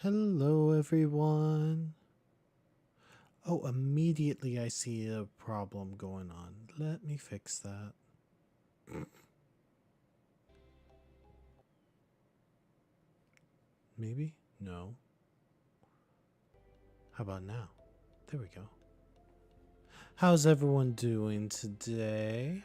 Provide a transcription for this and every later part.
Hello, everyone. Oh, immediately I see a problem going on. Let me fix that. Maybe? No. How about now? There we go. How's everyone doing today?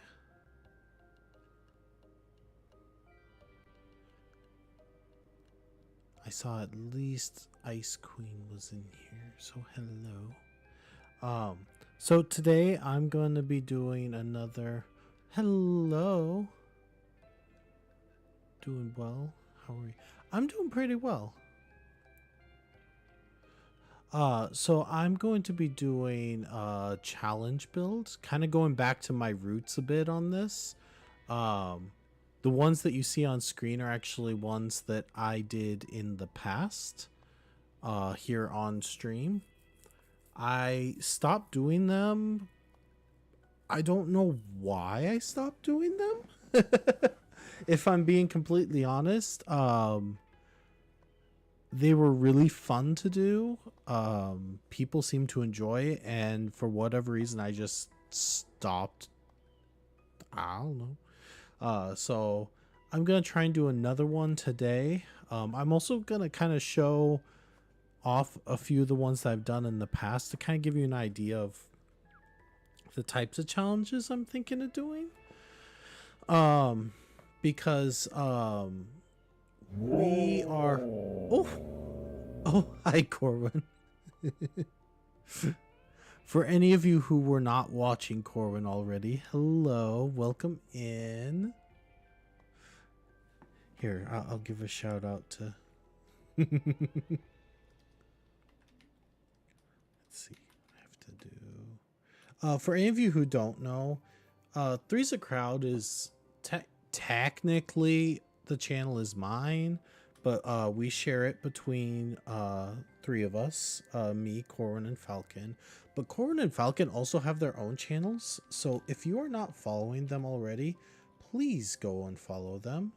I saw at least Ice Queen was in here, so hello. Um, so today I'm going to be doing another hello. Doing well. How are you? I'm doing pretty well. So I'm going to be doing challenge builds, kind of going back to my roots a bit on this. Um, the ones that you see on screen are actually ones that I did in the past here on stream. I stopped doing them. I don't know why I stopped doing them. If I'm being completely honest, they were really fun to do. People seem to enjoy it, and for whatever reason, I just stopped. I don't know. So I'm gonna try and do another one today. I'm also gonna kind of show off a few of the ones that I've done in the past to kind of give you an idea of the types of challenges I'm thinking of doing. Because we are. Oh, hi, Corwin. For any of you who were not watching Corwin already, hello, welcome in. Here, I'll give a shout out to. Let's see, I have to do. For any of you who don't know, Three's a Crowd is technically the channel is mine, but we share it between three of us, me, Corwin, and Falcon. But Corwin and Falcon also have their own channels, so if you are not following them already, please go and follow them.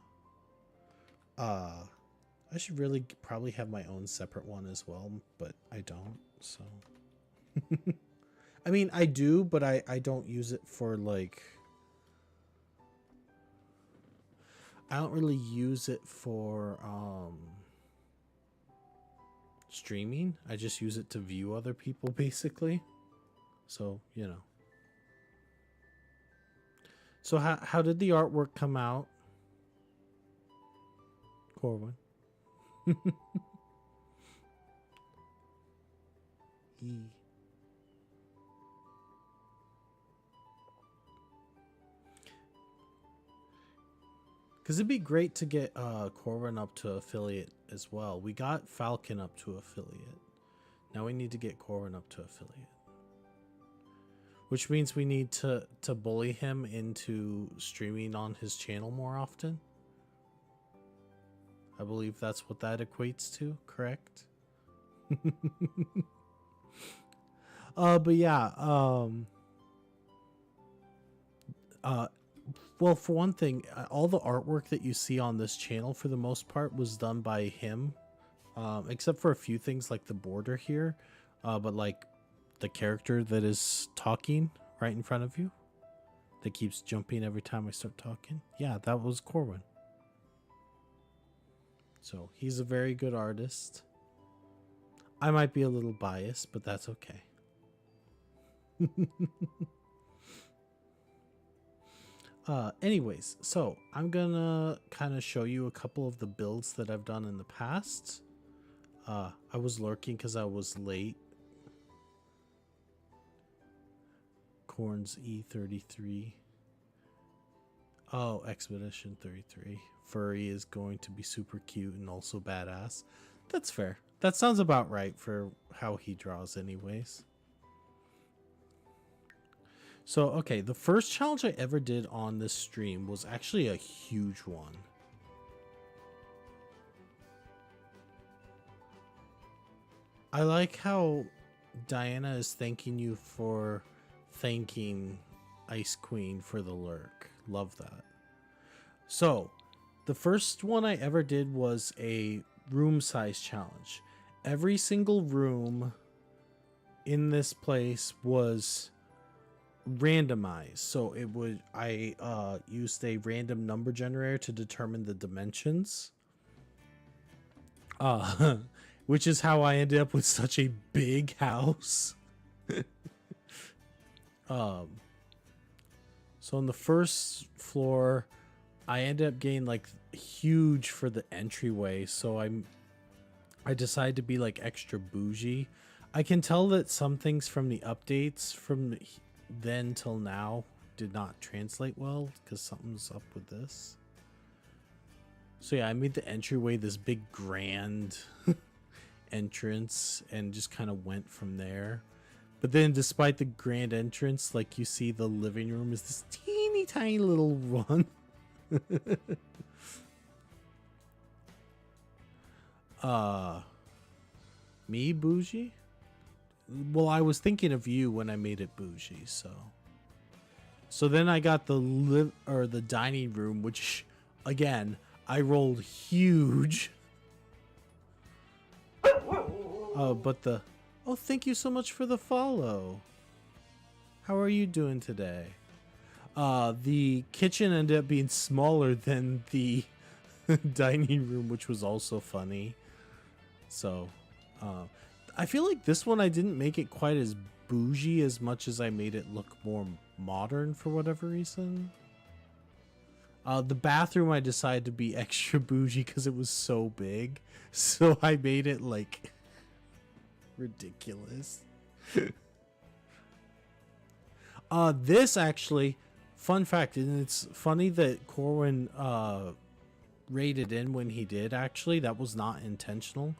I should really probably have my own separate one as well, but I don't, so. I mean, I do, but I don't use it for, like... I don't really use it for, streaming. I just use it to view other people, basically. So, you know. So how did the artwork come out? Corwin. E. Because it'd be great to get Corwin up to affiliate as well. We got Falcon up to affiliate. Now we need to get Corwin up to affiliate. Which means we need to bully him into streaming on his channel more often. I believe that's what that equates to, correct? But yeah, well, for one thing, all the artwork that you see on this channel, for the most part, was done by him, except for a few things like the border here, but like the character that is talking right in front of you, that keeps jumping every time I start talking. Yeah, that was Corwin. So he's a very good artist. I might be a little biased, but that's okay. Anyways, so I'm gonna kind of show you a couple of the builds that I've done in the past. I was lurking because I was late. Corn's E33. Oh, Expedition 33. Furry is going to be super cute and also badass. That's fair. That sounds about right for how he draws anyways. So, okay, the first challenge I ever did on this stream was actually a huge one. I like how Diana is thanking you for thanking Ice Queen for the lurk. Love that. So, the first one I ever did was a room size challenge. every single room in this place was randomized. So it would, I used a random number generator to determine the dimensions. Which is how I ended up with such a big house. So on the first floor, I ended up getting like huge for the entryway. So I decided to be like extra bougie. I can tell that some things from the updates from then till now did not translate well because something's up with this. So yeah, I made the entryway this big grand entrance and just kind of went from there. But then despite the grand entrance, like you see the living room is this teeny tiny little one. Me bougie? Well, I was thinking of you when I made it bougie, so then I got the dining room, which again, I rolled huge. Oh, thank you so much for the follow. How are you doing today? The kitchen ended up being smaller than the dining room, which was also funny. So, I feel like this one I didn't make it quite as bougie as much as I made it look more modern for whatever reason. The bathroom I decided to be extra bougie because it was so big. So I made it like ridiculous. This actually, fun fact, and it's funny that Corwin raided in when he did. Actually, that was not intentional.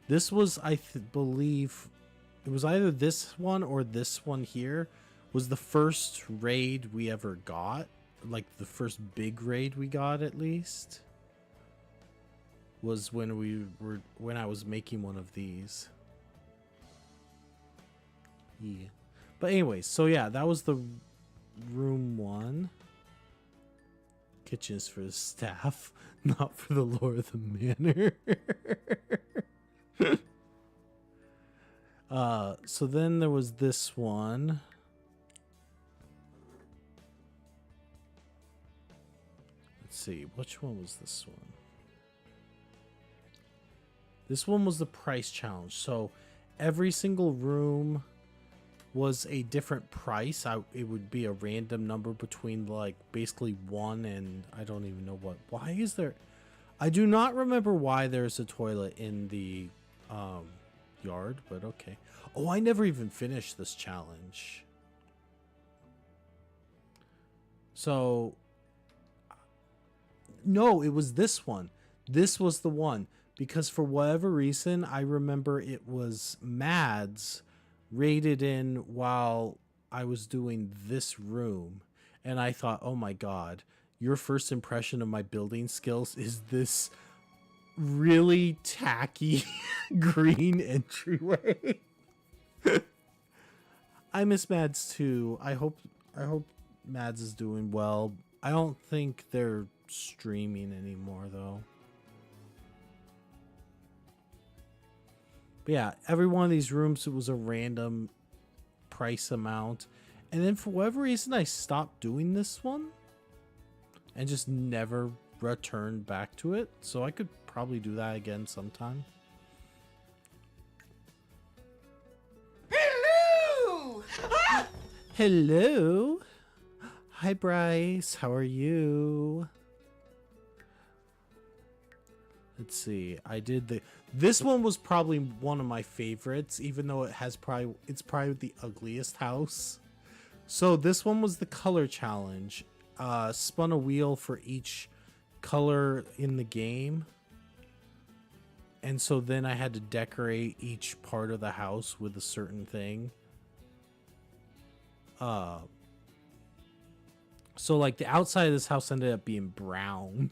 This was, I believe, it was either this one or this one here was the first raid we ever got. Like the first big raid we got, at least, was when I was making one of these. Yeah. But anyways, so yeah, that was the room one. Kitchen's for the staff, not for the lord of the manor. So then there was this one. Let's see, which one was this one? This one was the price challenge. So every single room was a different price. It would be a random number between like basically 1 and I don't even know what. Why is there? I do not remember why there's a toilet in the yard, but okay. Oh, I never even finished this challenge. So no, it was this one. This was the one because for whatever reason, I remember it was Mads raided in while I was doing this room, and I thought, oh my god, your first impression of my building skills is this really tacky green entryway. I miss Mads too. I hope Mads is doing well. I don't think they're streaming anymore though. But yeah, every one of these rooms, it was a random price amount. And then for whatever reason, I stopped doing this one and just never returned back to it. So I could probably do that again sometime. Hello! Hello. Hi, Bryce. How are you? Let's see. I did this one was probably one of my favorites, even though it's probably the ugliest house. So this one was the color challenge. Spun a wheel for each color in the game. And so then I had to decorate each part of the house with a certain thing. So like the outside of this house ended up being brown.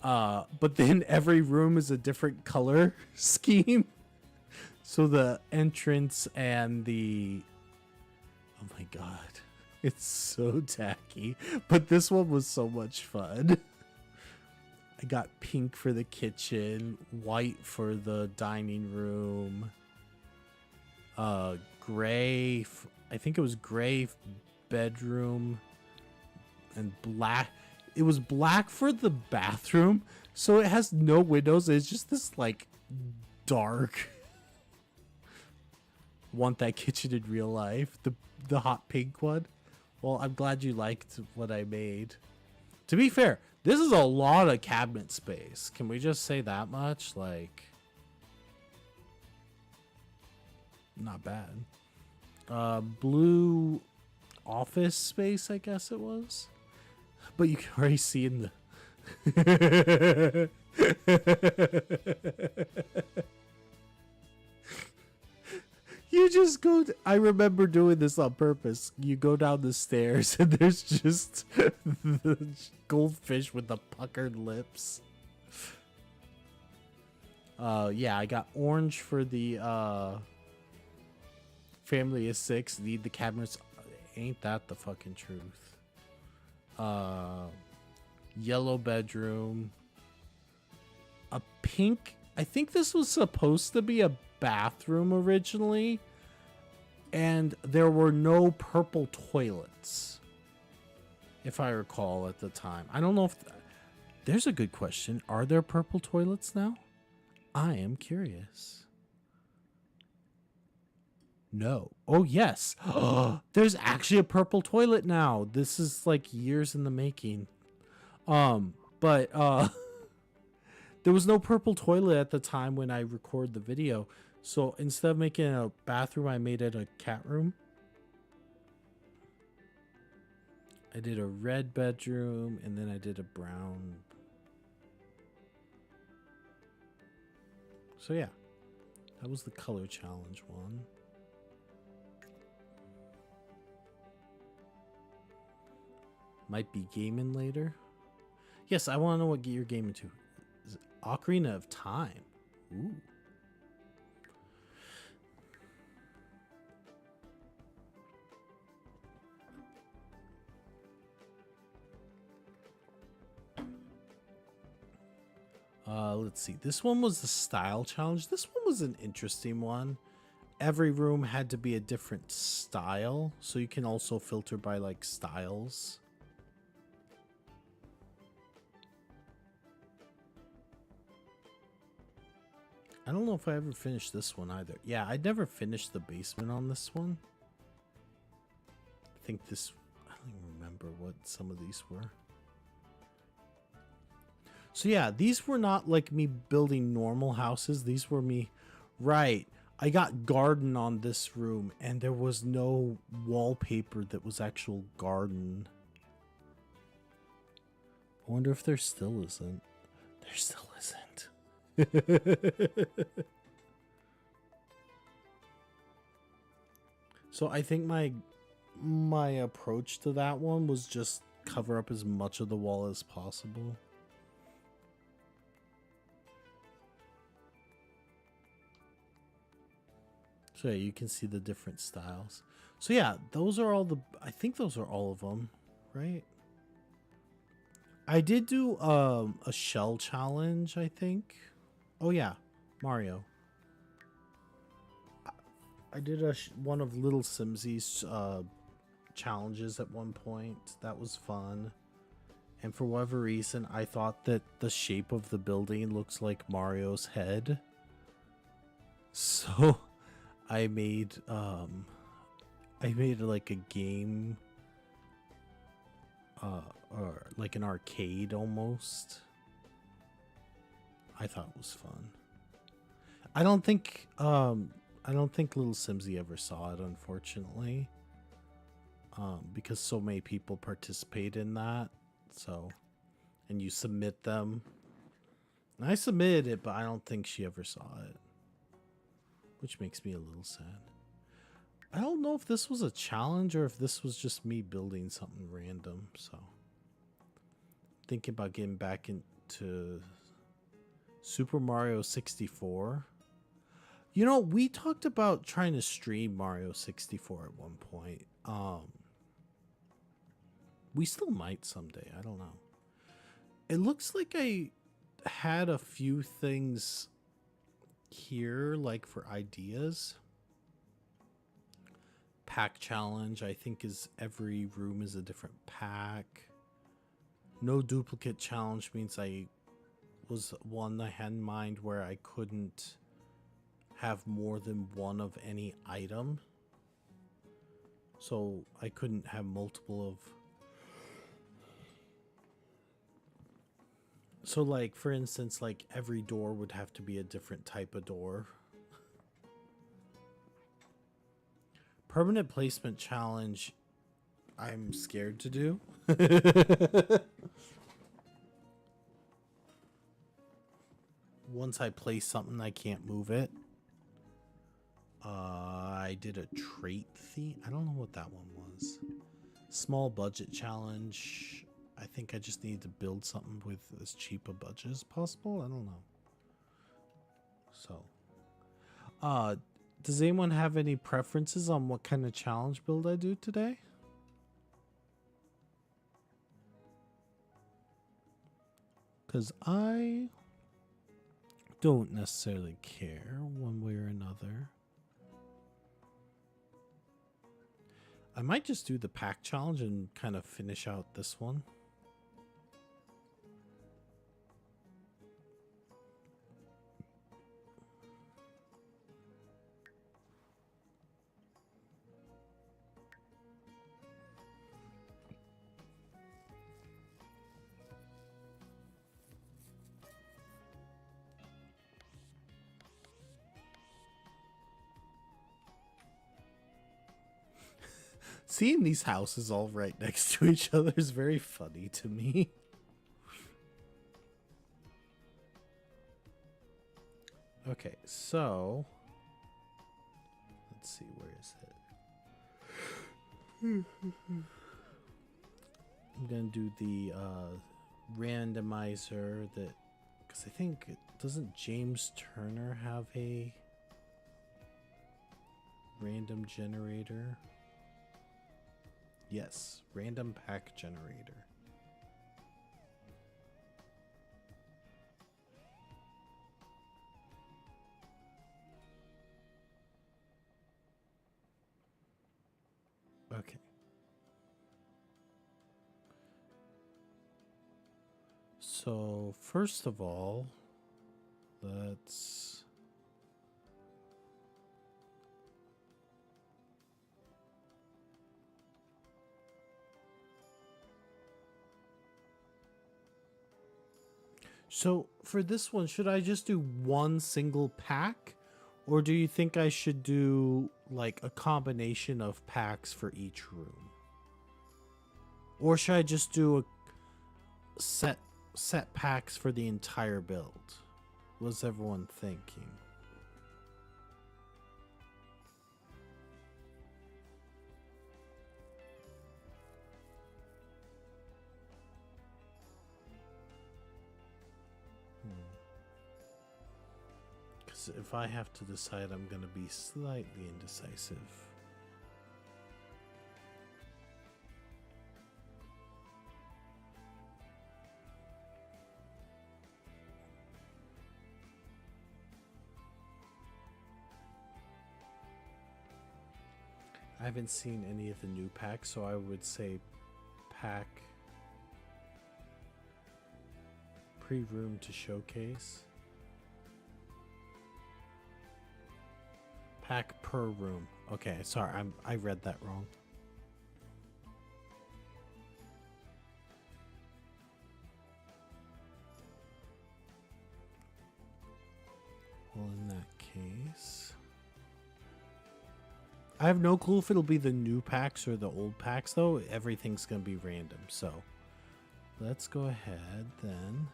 But then every room is a different color scheme. So the entrance and the... Oh my god. It's so tacky. But this one was so much fun. I got pink for the kitchen, white for the dining room, gray, I think it was gray bedroom, and black. It was black for the bathroom, so it has no windows. It's just this like dark. Want that kitchen in real life, the hot pink one. Well, I'm glad you liked what I made. To be fair, this is a lot of cabinet space. Can we just say that much? Like, not bad. Blue office space, I guess it was. But you can already see in the... You just go... I remember doing this on purpose. You go down the stairs and there's just the goldfish with the puckered lips. Yeah, I got orange for the family of 6. Need the cabinets. Ain't that the fucking truth? Yellow bedroom. A pink. I think this was supposed to be a bathroom originally, and there were no purple toilets, if I recall at the time. I don't know if there's a good question. Are there purple toilets now? I am curious. No. Oh yes. There's actually a purple toilet now. This is like years in the making. But there was no purple toilet at the time when I recorded the video. So instead of making it a bathroom, I made it a cat room. I did a red bedroom, and then I did a brown. So yeah, that was the color challenge one. Might be gaming later. Yes, I want to know what you're gaming to. Is it Ocarina of Time? Ooh. Let's see. This one was the style challenge. This one was an interesting one. Every room had to be a different style, so you can also filter by like styles. I don't know if I ever finished this one either. Yeah, I never finished the basement on this one. I think this... I don't even remember what some of these were. So yeah, these were not like me building normal houses. These were me... Right. I got garden on this room, and there was no wallpaper that was actual garden. I wonder if there still isn't. There still isn't. So I think my approach to that one was just cover up as much of the wall as possible. So yeah, you can see the different styles. So yeah, those are all the... I think those are all of them, right? I did do a shell challenge, I think. Oh yeah, Mario. I did one of Little Simsy's challenges at one point. That was fun. And for whatever reason, I thought that the shape of the building looks like Mario's head. So I made like a game, or like an arcade almost. I thought it was fun. I don't think Little Simsy ever saw it, unfortunately. Because so many people participate in that. So, and you submit them. And I submitted it, but I don't think she ever saw it. Which makes me a little sad. I don't know if this was a challenge or if this was just me building something random. So, thinking about getting back into Super Mario 64. You know, we talked about trying to stream Mario 64 at one point. We still might someday. I don't know. It looks like I had a few things here, like for ideas. Pack challenge, I think, is every room is a different pack. No duplicate challenge means I was one I had in mind where I couldn't have more than one of any item. So I couldn't have multiple of. So like, for instance, like every door would have to be a different type of door. Permanent placement challenge, I'm scared to do. Once I place something, I can't move it. I did a trait theme. I don't know what that one was. Small budget challenge. I think I just need to build something with as cheap a budget as possible. I don't know. So, does anyone have any preferences on what kind of challenge build I do today? Because I don't necessarily care one way or another. I might just do the pack challenge and kind of finish out this one. Seeing these houses all right next to each other is very funny to me. Okay, so let's see, where is it? I'm gonna do the randomizer that, because I think, doesn't James Turner have a random generator? Yes, random pack generator. Okay. So, first of all, let's... So, for this one, should I just do one single pack? Or do you think I should do, like, a combination of packs for each room? Or should I just do a set packs for the entire build? What's everyone thinking? Because if I have to decide, I'm going to be slightly indecisive. I haven't seen any of the new packs, so I would say pack pre-room to showcase. Pack per room. Okay, sorry, I read that wrong. Well, in that case, I have no clue if it'll be the new packs or the old packs, though. Everything's going to be random, so let's go ahead then.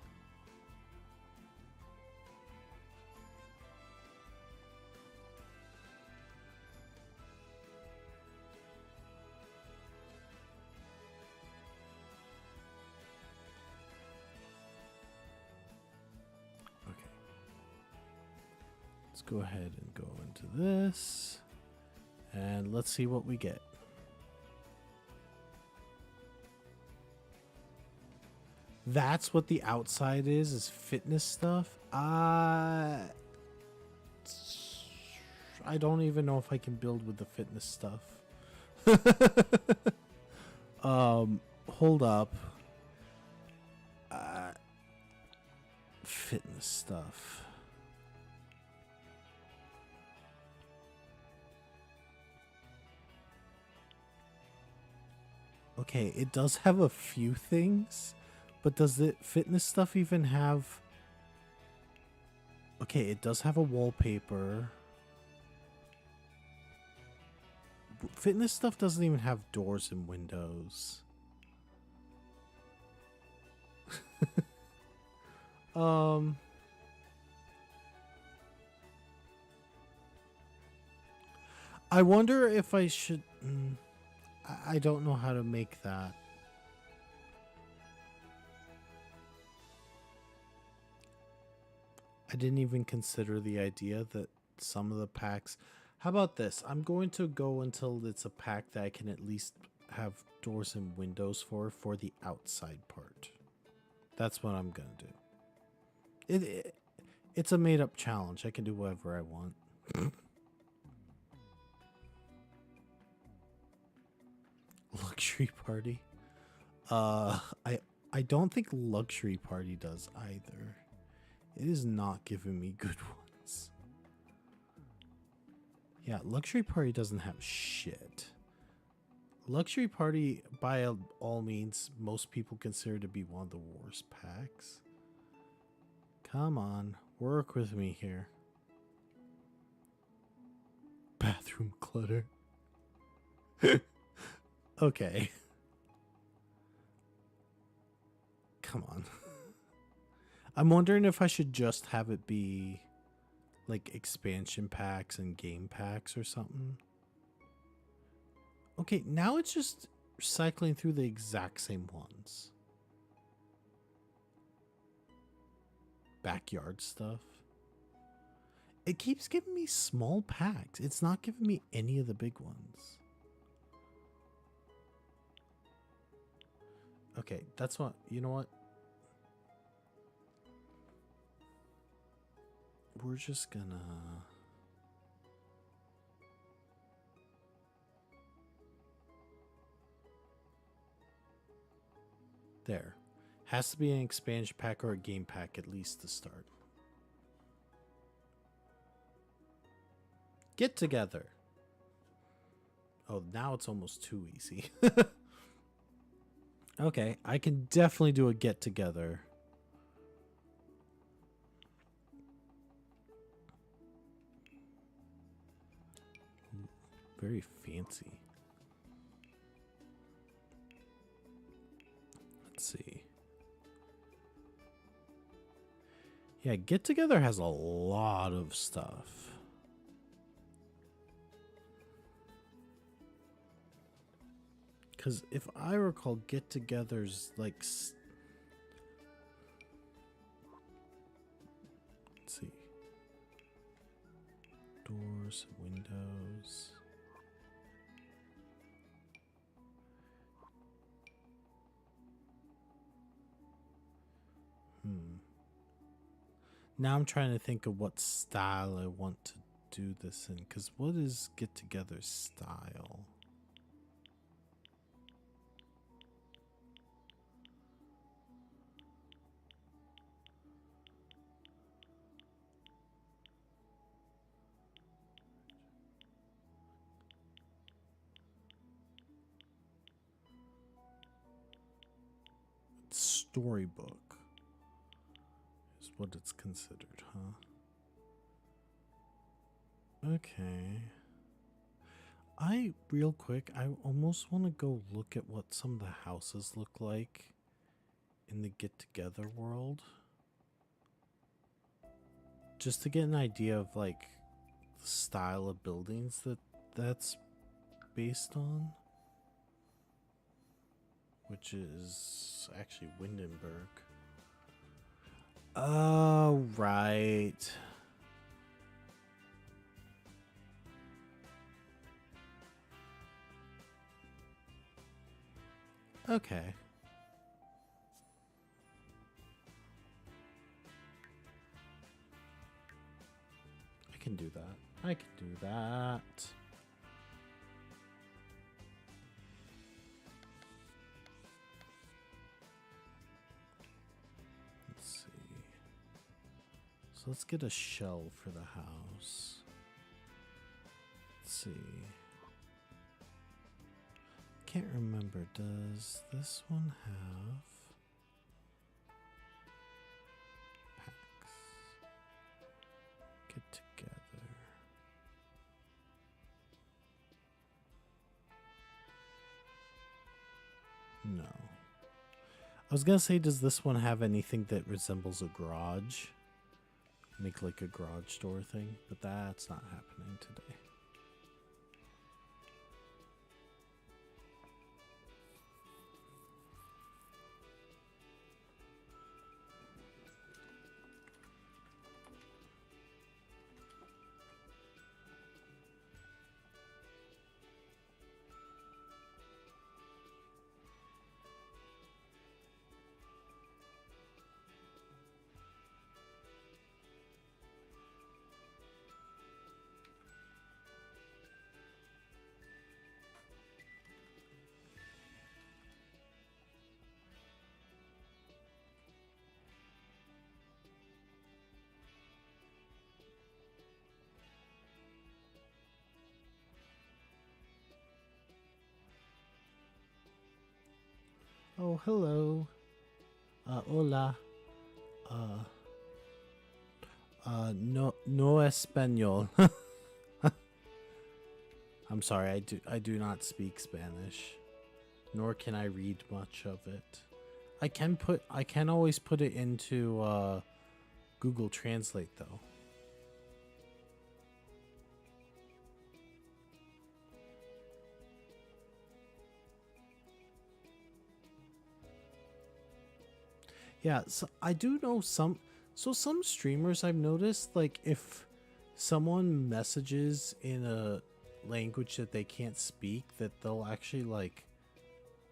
Okay. Let's go ahead and go into this. And let's see what we get. That's what the outside is fitness stuff. I don't even know if I can build with the fitness stuff. Hold up. Fitness stuff. Okay, it does have a few things, but does the fitness stuff even have... Okay, it does have a wallpaper. Fitness stuff doesn't even have doors and windows. I wonder if I should... I don't know how to make that. I didn't even consider the idea that some of the packs... How about this? I'm going to go until it's a pack that I can at least have doors and windows for the outside part. That's what I'm going to do. It's a made-up challenge. I can do whatever I want. Luxury Party. I don't think Luxury Party does either. It is not giving me good ones. Yeah, Luxury Party doesn't have shit. Luxury Party, by all means, most people consider to be one of the worst packs. Come on, work with me here. Bathroom clutter. Okay. Come on. I'm wondering if I should just have it be like expansion packs and game packs or something. Okay, now it's just cycling through the exact same ones. Backyard stuff. It keeps giving me small packs. It's not giving me any of the big ones. Okay, that's what, you know what? We're just gonna... There. Has to be an expansion pack or a game pack at least to start. Get together. Oh, now it's almost too easy. Okay, I can definitely do a get together. Very fancy. Let's see. Yeah, Get Together has a lot of stuff. Because if I recall, Get Togethers like... Let's see. Doors, windows... Now I'm trying to think of what style I want to do this in. Because what is Get Together style? Storybook is what it's considered, huh? Okay. Real quick, I almost want to go look at what some of the houses look like in the Get Together world. Just to get an idea of like the style of buildings that's based on. Which is actually Windenburg. Oh, right. Okay. can do that. I can do that. Let's see. So let's get a shell for the house. Let's see. Can't remember. Does this one have packs? Get together. No. I was gonna say, does this one have anything that resembles a garage? Make like a garage door thing, but that's not happening today. Oh, hello. Hola. No español. I'm sorry, I do not speak Spanish, nor can I read much of it. I can always put it into Google Translate though. Yeah, so I do know some streamers I've noticed, like if someone messages in a language that they can't speak, that they'll actually like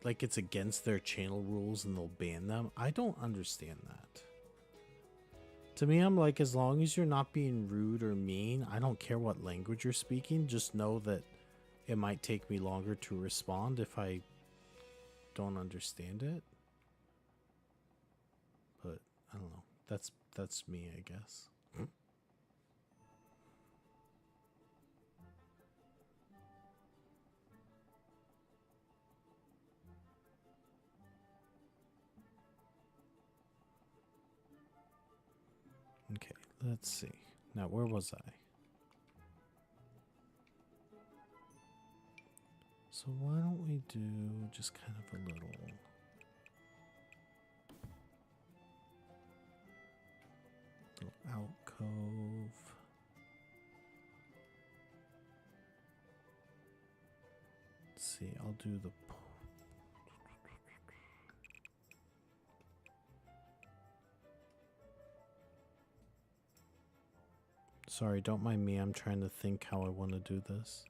it's against their channel rules and they'll ban them. I don't understand that. To me, I'm like, as long as you're not being rude or mean, I don't care what language you're speaking, just know that it might take me longer to respond if I don't understand it. But I don't know. That's me, I guess. Okay, let's see. Now, where was I? So why don't we do just kind of a little alcove. Let's see, I'll do the sorry, don't mind me. I'm trying to think how I want to do this.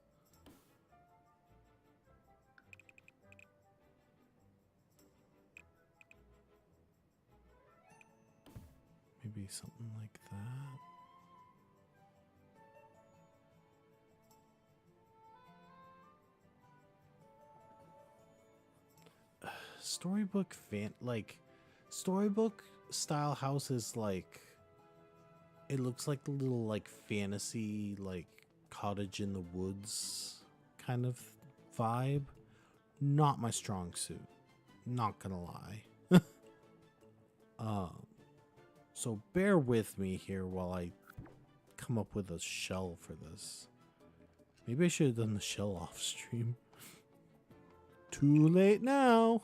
Maybe something like that. Storybook storybook style houses, like it looks like a little like fantasy, like cottage in the woods kind of vibe. Not my strong suit, not gonna lie. So bear with me here while I come up with a shell for this. Maybe I should have done the shell off stream. Too late now.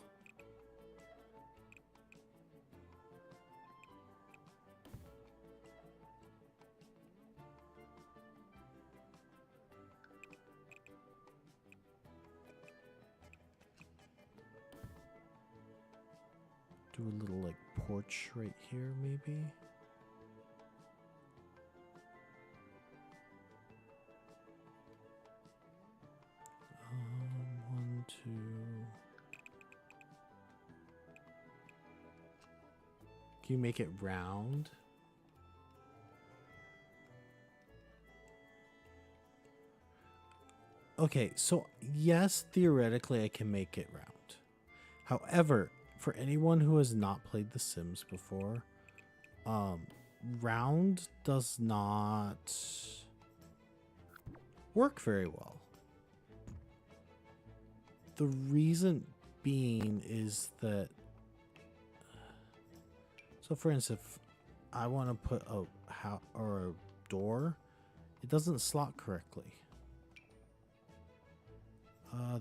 Do a little like porch right here, maybe. One, two. Can you make it round? Okay, so yes, theoretically I can make it round. However, for anyone who has not played The Sims before, round does not work very well. The reason being is that, so for instance, if I want to put a house or a door, it doesn't slot correctly.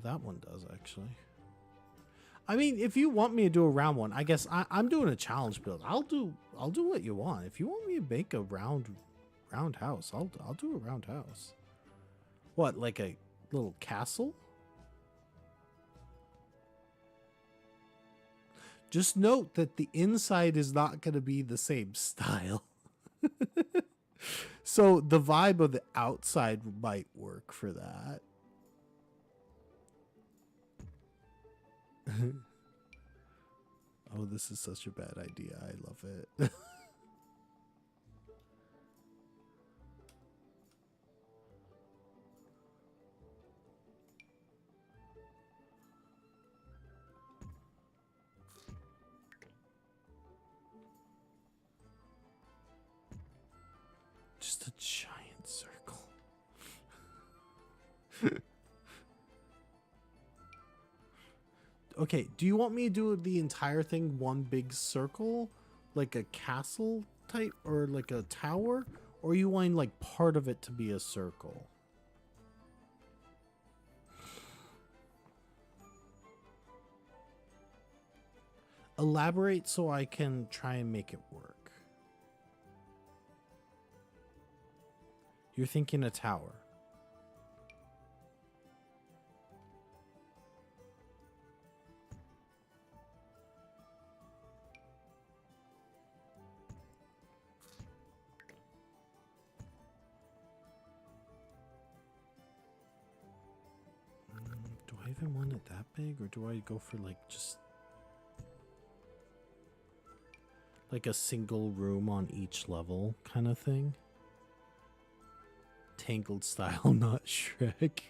That one does actually. I mean, if you want me to do a round one, I guess I'm doing a challenge build. I'll do what you want. If you want me to make a round house, I'll do a round house. What, like a little castle? Just note that the inside is not going to be the same style. So the vibe of the outside might work for that. Oh, this is such a bad idea. I love it. Just a giant circle. Okay, do you want me to do the entire thing one big circle? Like a castle type or like a tower? Or you want like part of it to be a circle? Elaborate so I can try and make it work. You're thinking a tower. Do I even want it that big, or do I go for like just like a single room on each level kind of thing? Tangled style, not Shrek.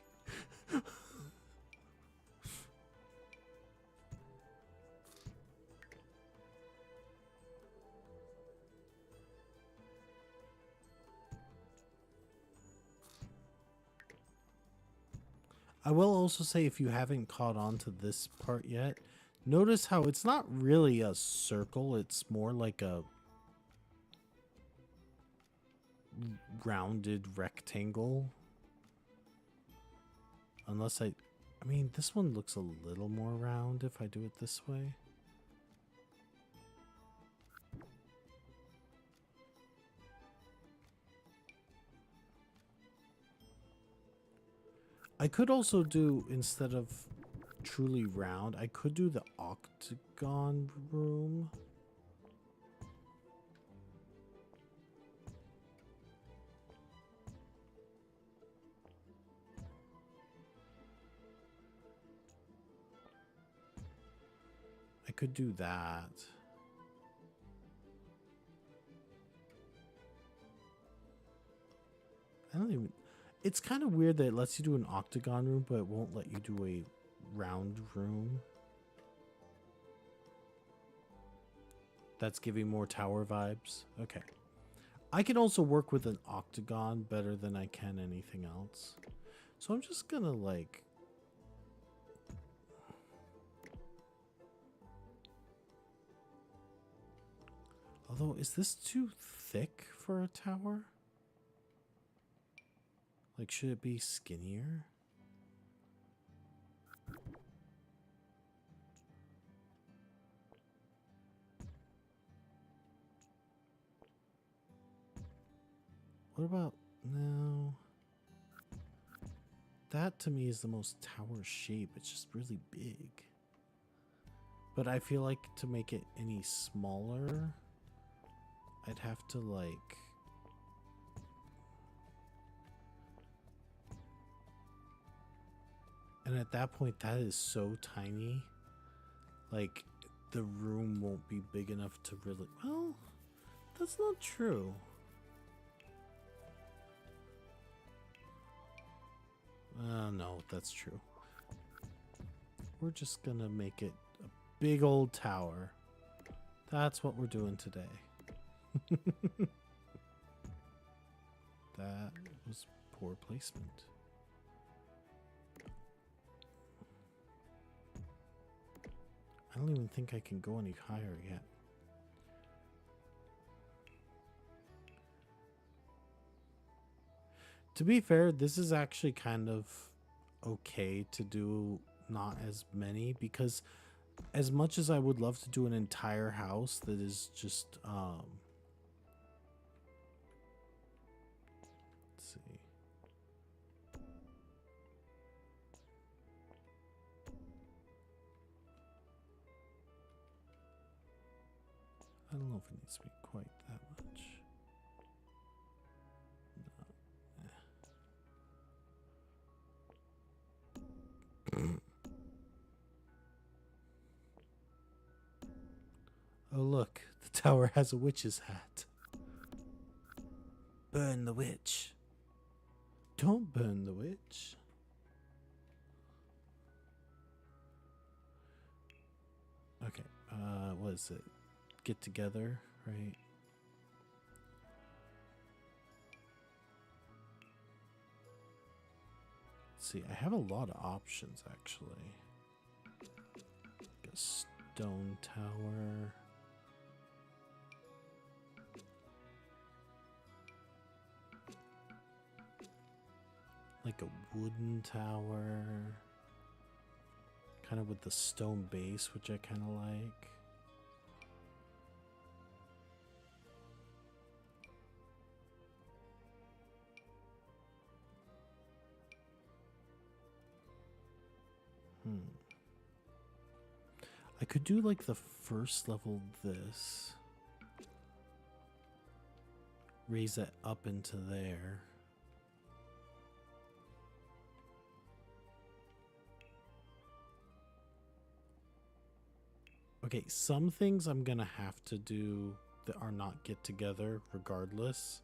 I will also say, if you haven't caught on to this part yet, notice how it's not really a circle, it's more like a rounded rectangle. Unless I mean, this one looks a little more round if I do it this way. I could also do, instead of truly round, I could do the octagon room. I could do that. I don't even... It's kind of weird that it lets you do an octagon room, but it won't let you do a round room. That's giving more tower vibes. Okay. I can also work with an octagon better than I can anything else. So I'm just gonna like... Although, is this too thick for a tower? Like, should it be skinnier? What about... No. That to me is the most tower shape. It's just really big. But I feel like to make it any smaller, I'd have to like... And at that point, that is so tiny. Like, the room won't be big enough to really... Well, that's not true. Oh, no. no, that's true. We're just gonna make it a big old tower. That's what we're doing today. That was poor placement. I don't even think I can go any higher yet. To be fair, this is actually kind of okay to do not as many, because as much as I would love to do an entire house that is just let's see. I don't know if it needs to be quite that much. No. Oh look, the tower has a witch's hat. Burn the witch. Don't burn the witch. Okay, what is it? Get together, right? Let's see, I have a lot of options actually. A stone tower. Like a wooden tower. Kind of with the stone base, which I kind of like. I could do like the first level this. Raise it up into there. Okay, some things I'm gonna have to do that are not get together regardless.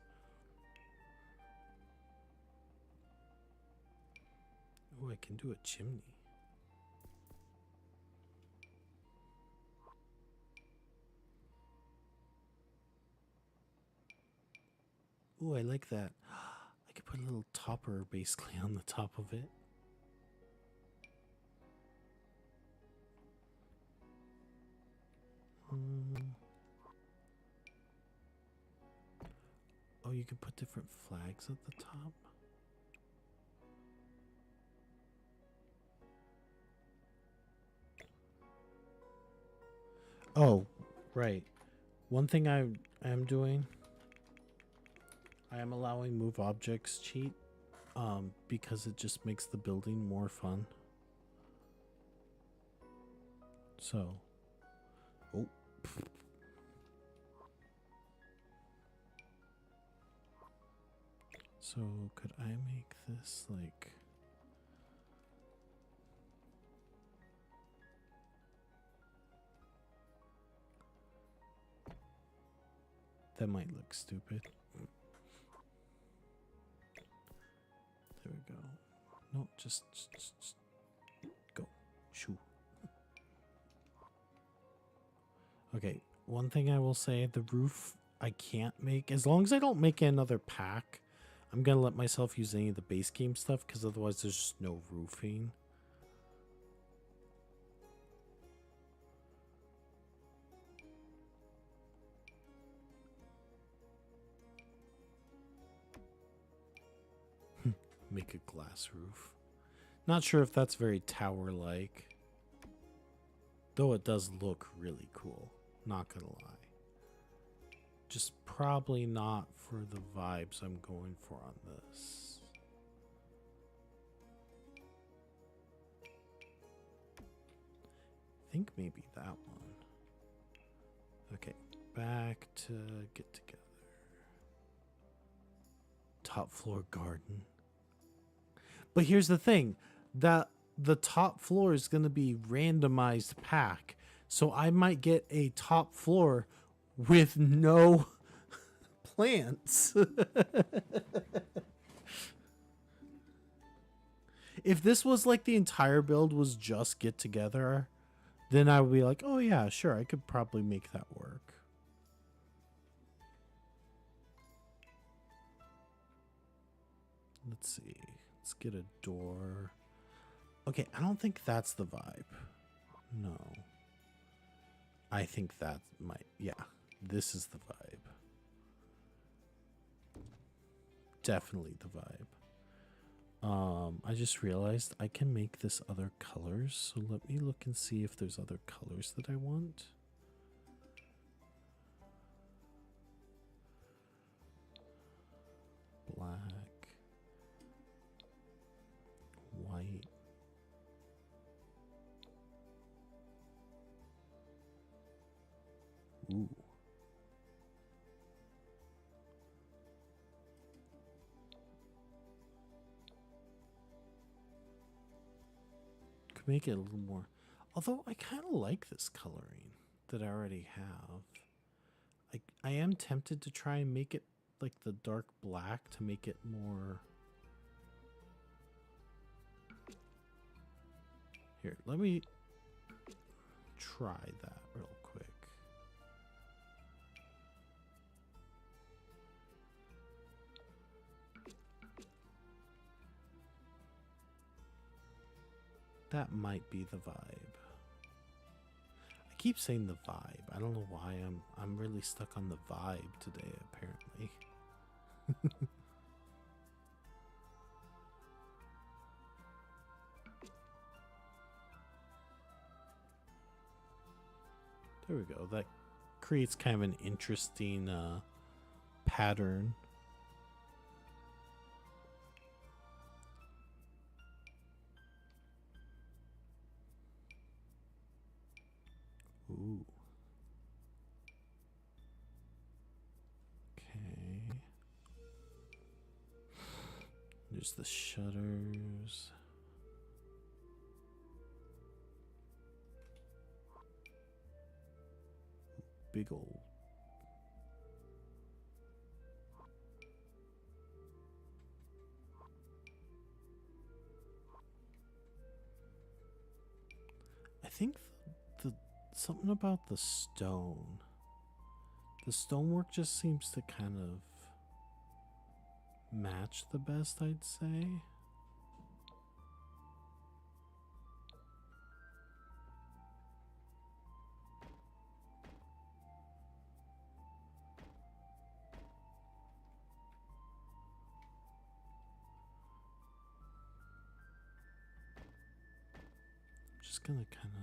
Oh, I can do a chimney. Oh, I like that. I could put a little topper basically on the top of it. Oh, you can put different flags at the top. Oh, right. One thing I am doing, I am allowing move objects cheat, because it just makes the building more fun. So, oh. So could I make this like... That might look stupid. There we go. No, just go. Shoo. Okay, one thing I will say, the roof I can't make. As long as I don't make another pack, I'm going to let myself use any of the base game stuff, because otherwise there's just no roofing. Make a glass roof. Not sure if that's very tower-like. Though it does look really cool. Not gonna lie. Just probably not for the vibes I'm going for on this. I think maybe that one. Okay, back to get together. Top floor garden. But here's the thing, that the top floor is going to be randomized pack. So I might get a top floor with no plants. If this was like the entire build was just get together, then I would be like, oh yeah, sure, I could probably make that work. Let's see. Let's get a door. Okay, I don't think that's the vibe. No. I think that might, yeah, this is the vibe. Definitely the vibe. I just realized I can make this other colors, so let me look and see if there's other colors that I want. Black, white. Ooh. Could make it a little more. Although I kind of like this coloring that I already have. I am tempted to try and make it like the dark black to make it more. Here, let me try that real quick. That might be the vibe. I keep saying the vibe. I don't know why I'm really stuck on the vibe today, apparently. There we go. That creates kind of an interesting pattern. Ooh. Okay. There's the shutters. Big old. I think the something about the stone. The stonework just seems to kind of match the best, I'd say. Just gonna kind of.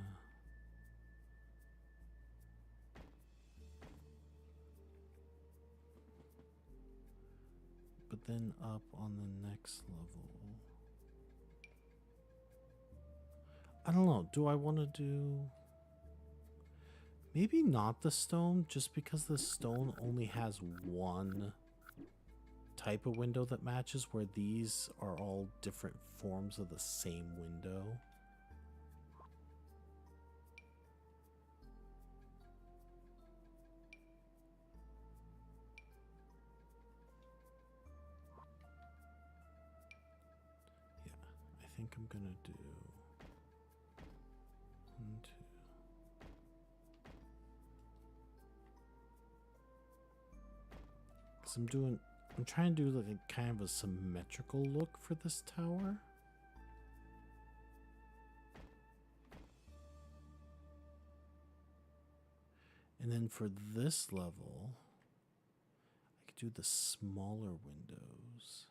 But then up on the next level. I don't know. Do I want to do. Maybe not the stone, just because the stone only has one type of window that matches, where these are all different forms of the same window. I think I'm gonna do 1, 2. Cause I'm trying to do like a kind of a symmetrical look for this tower. And then for this level, I could do the smaller windows.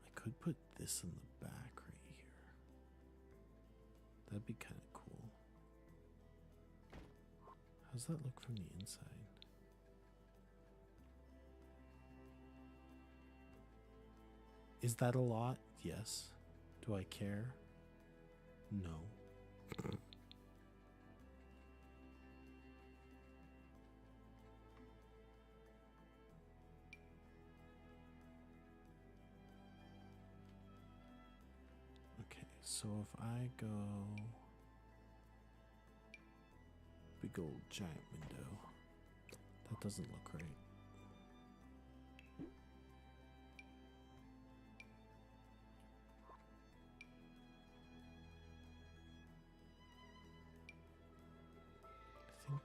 I could put this in the back right here. That'd be kind of cool. How's that look from the inside? Is that a lot? Yes. Do I care? No. So if I go big old giant window. That doesn't look right. I think.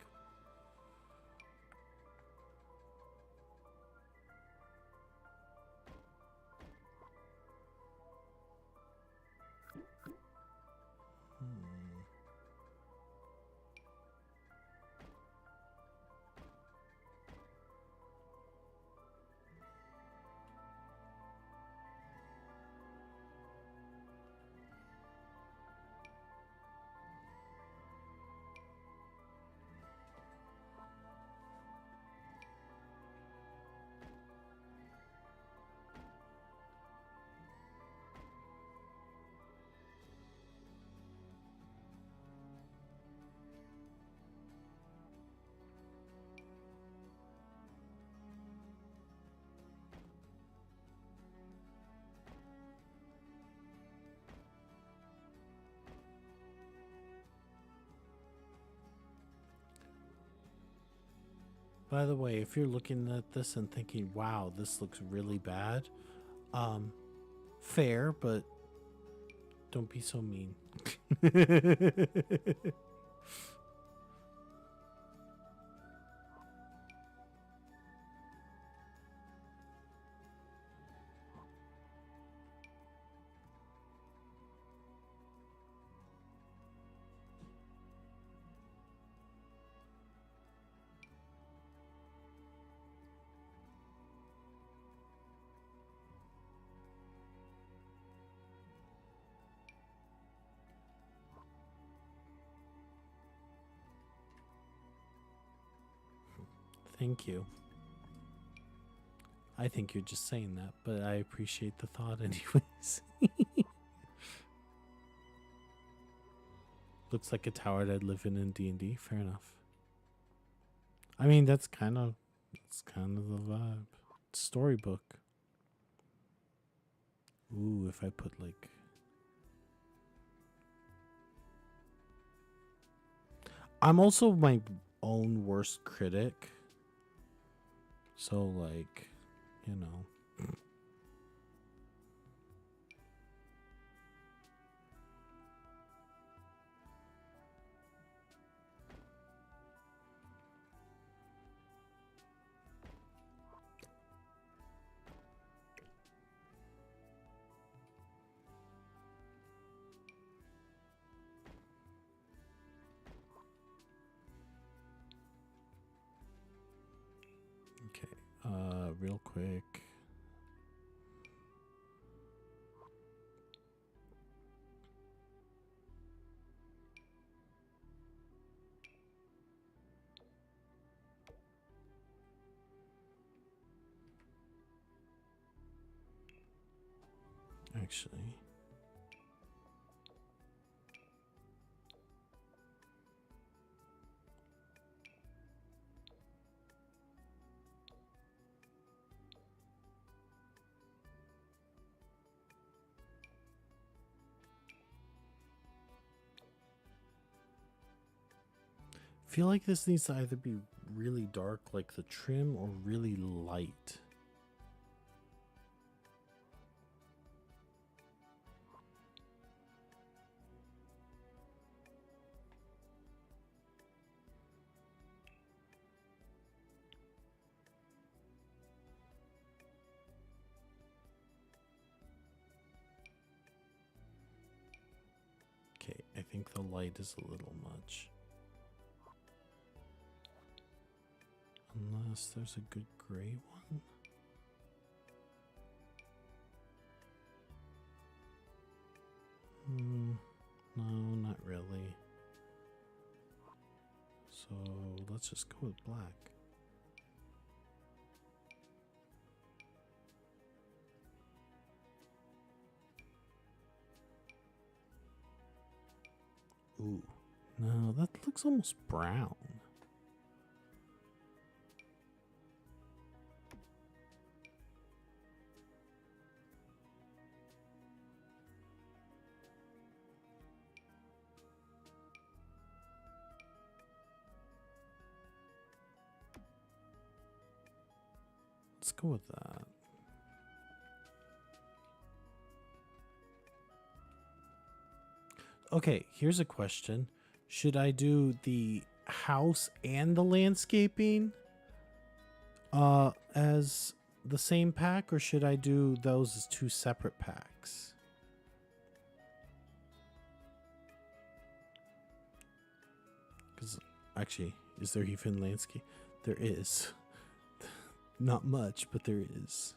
By the way, if you're looking at this and thinking, wow, this looks really bad, fair, but don't be so mean. Thank you. I think you're just saying that, but I appreciate the thought anyways. Looks like a tower that I'd live in D&D. Fair enough. I mean, that's kind of the vibe. Storybook. Ooh, if I put like... I'm also my own worst critic. So, like, you know. Okay, real quick. Actually, I feel like this needs to either be really dark like the trim or really light. Okay, I think the light is a little much. Unless there's a good gray one. No, not really. So let's just go with black. Ooh, no, that looks almost brown. go with that. Okay, here's a question. Should I do the house and the landscaping as the same pack, or should I do those as two separate packs? Because actually, is there even landscape? There is. Not much, but there is.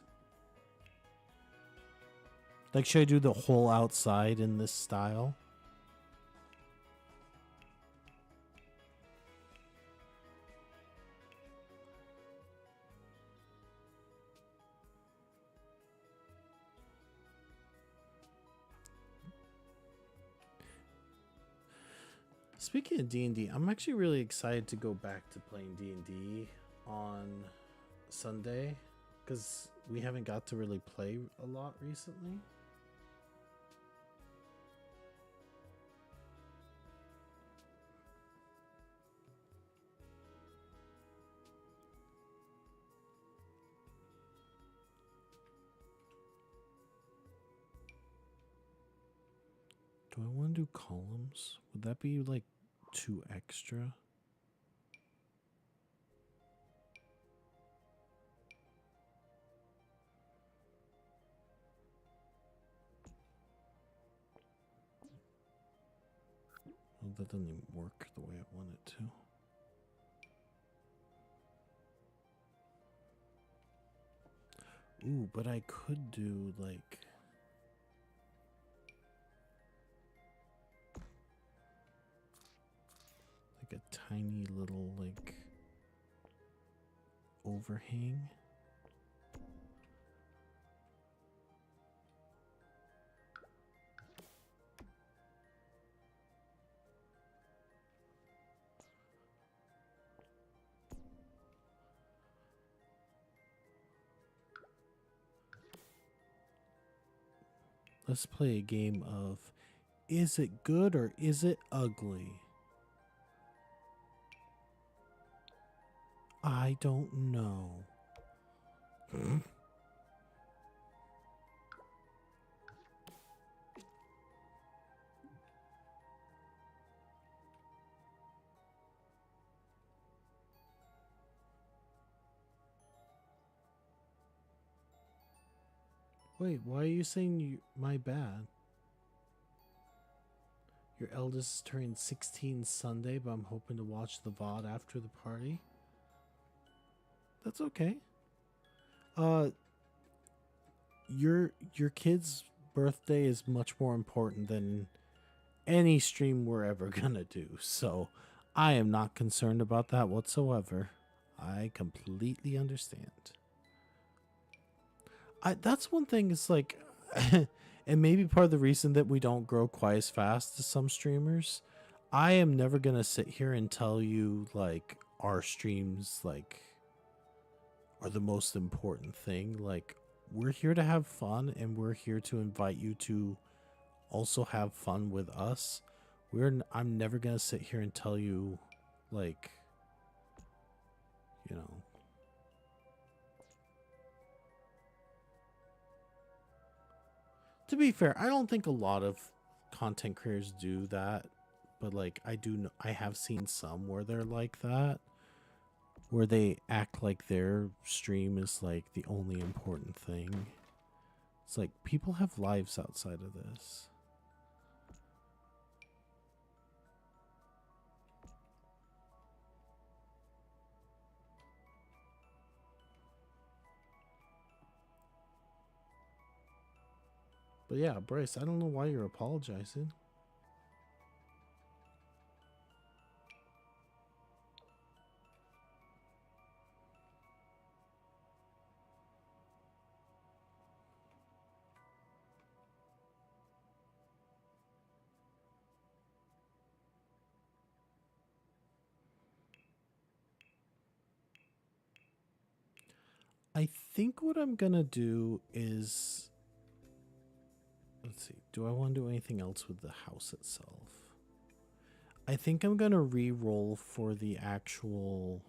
Like, should I do the whole outside in this style? Speaking of D&D, I'm actually really excited to go back to playing D&D on Sunday because we haven't got to really play a lot recently. Do I want to do columns? Would that be like too extra? Well, that doesn't even work the way I want it to. Ooh, but I could do like a tiny little like overhang. Let's play a game of is it good or is it ugly? I don't know. Wait, why are you saying my bad? Your eldest is turning 16 Sunday, but I'm hoping to watch the VOD after the party. That's okay. Your kid's birthday is much more important than any stream we're ever gonna do, so I am not concerned about that whatsoever. I completely understand. That's one thing, it's like and maybe part of the reason that we don't grow quite as fast as some streamers. I am never gonna sit here and tell you like our streams like are the most important thing. Like, we're here to have fun and we're here to invite you to also have fun with us. I'm never gonna sit here and tell you like, you know, to be fair, I don't think a lot of content creators do that, but like I do know, I have seen some where they're like that, where they act like their stream is like the only important thing. It's like people have lives outside of this. But yeah, Bryce, I don't know why you're apologizing. I think what I'm gonna do is, let's see, do I want to do anything else with the house itself? I think I'm gonna re-roll for the actual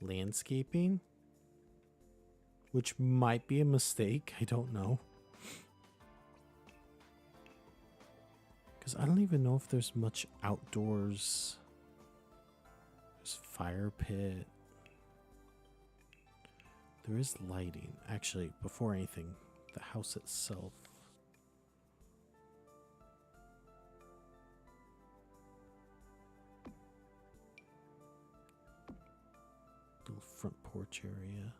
landscaping, which might be a mistake. I don't know. Because I don't even know if there's much outdoors. There's fire pit. There is lighting. Actually, before anything, the house itself. Little front porch area.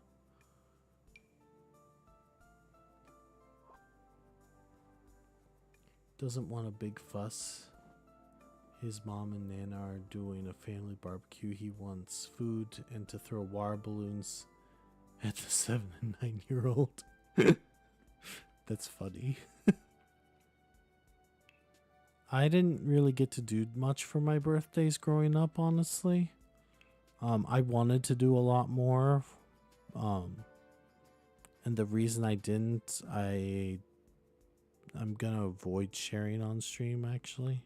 Doesn't want a big fuss. His mom and Nana are doing a family barbecue. He wants food and to throw water balloons at the 7 and 9-year-old. That's funny. I didn't really get to do much for my birthdays growing up, honestly. I wanted to do a lot more. And the reason I didn't, I'm gonna avoid sharing on stream, actually.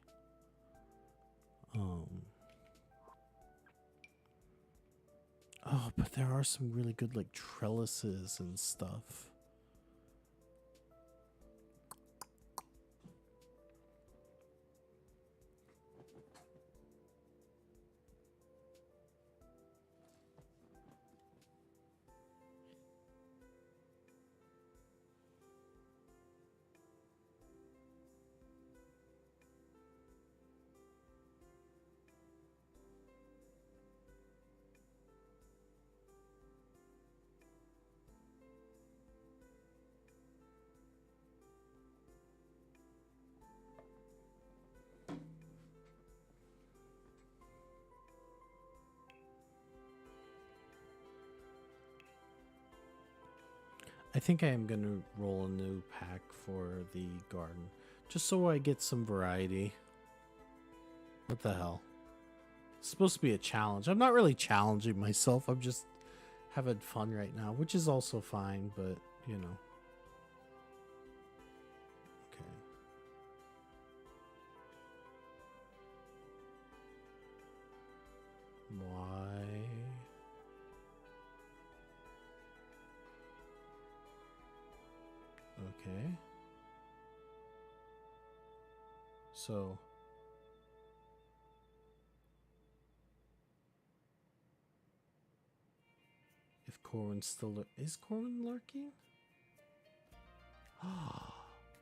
Oh, but there are some really good like trellises and stuff. I think I am going to roll a new pack for the garden, just so I get some variety. What the hell? It's supposed to be a challenge. I'm not really challenging myself. I'm just having fun right now, which is also fine, but, you know. Okay. Why? Okay. So if Corwin's still is Corwin lurking?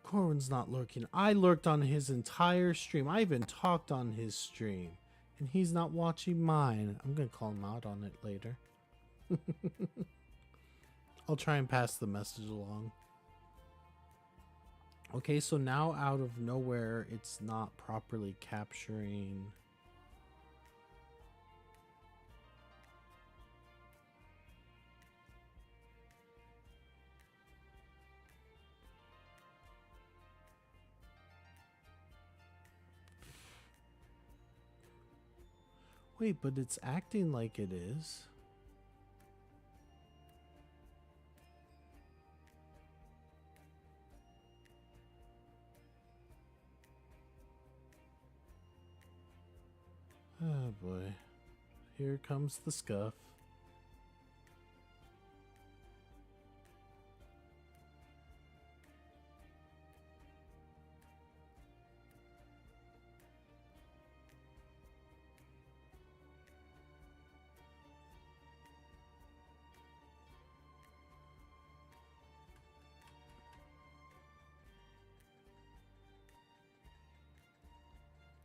Corwin's not lurking. I lurked on his entire stream. I even talked on his stream, and he's not watching mine. I'm gonna call him out on it later. I'll try and pass the message along. Okay, so now out of nowhere, it's not properly capturing. Wait, but it's acting like it is. Oh boy. Here comes the scuff.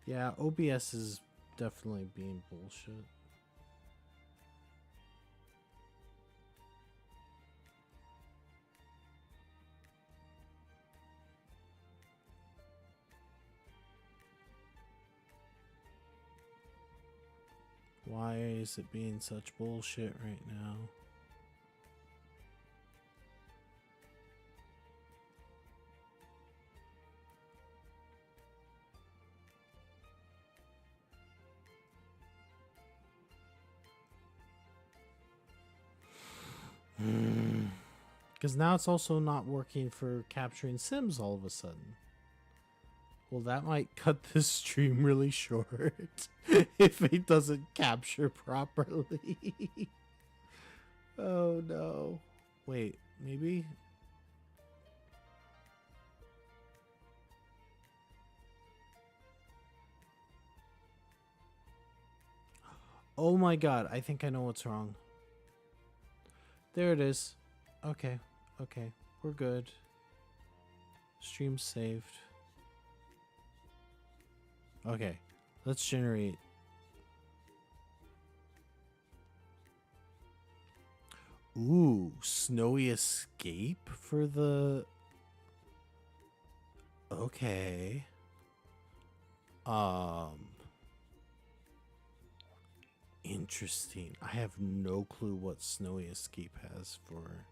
Yeah, OBS is definitely being bullshit. Why is it being such bullshit right now? Because now it's also not working for capturing Sims all of a sudden. Well, that might cut this stream really short if it doesn't capture properly. Oh no. Wait, maybe? Oh my god, I think I know what's wrong. There it is. Okay, okay, we're good. Stream saved. Okay, let's generate. Ooh, snowy escape for the... Okay. Interesting. I have no clue what snowy escape has for...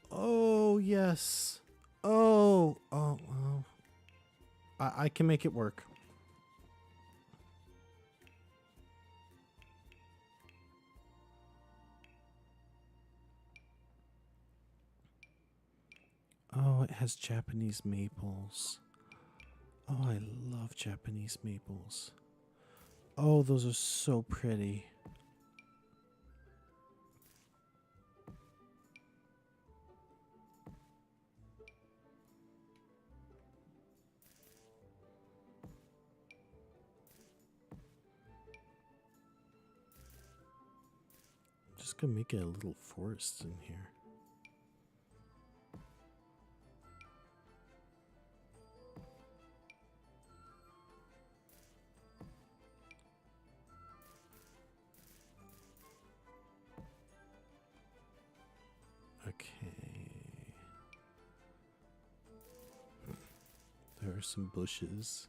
Oh, yes. Oh. I can make it work. Oh, it has Japanese maples. Oh, I love Japanese maples. Oh, those are so pretty. I'm just gonna make it a little forest in here. Okay. There are some bushes.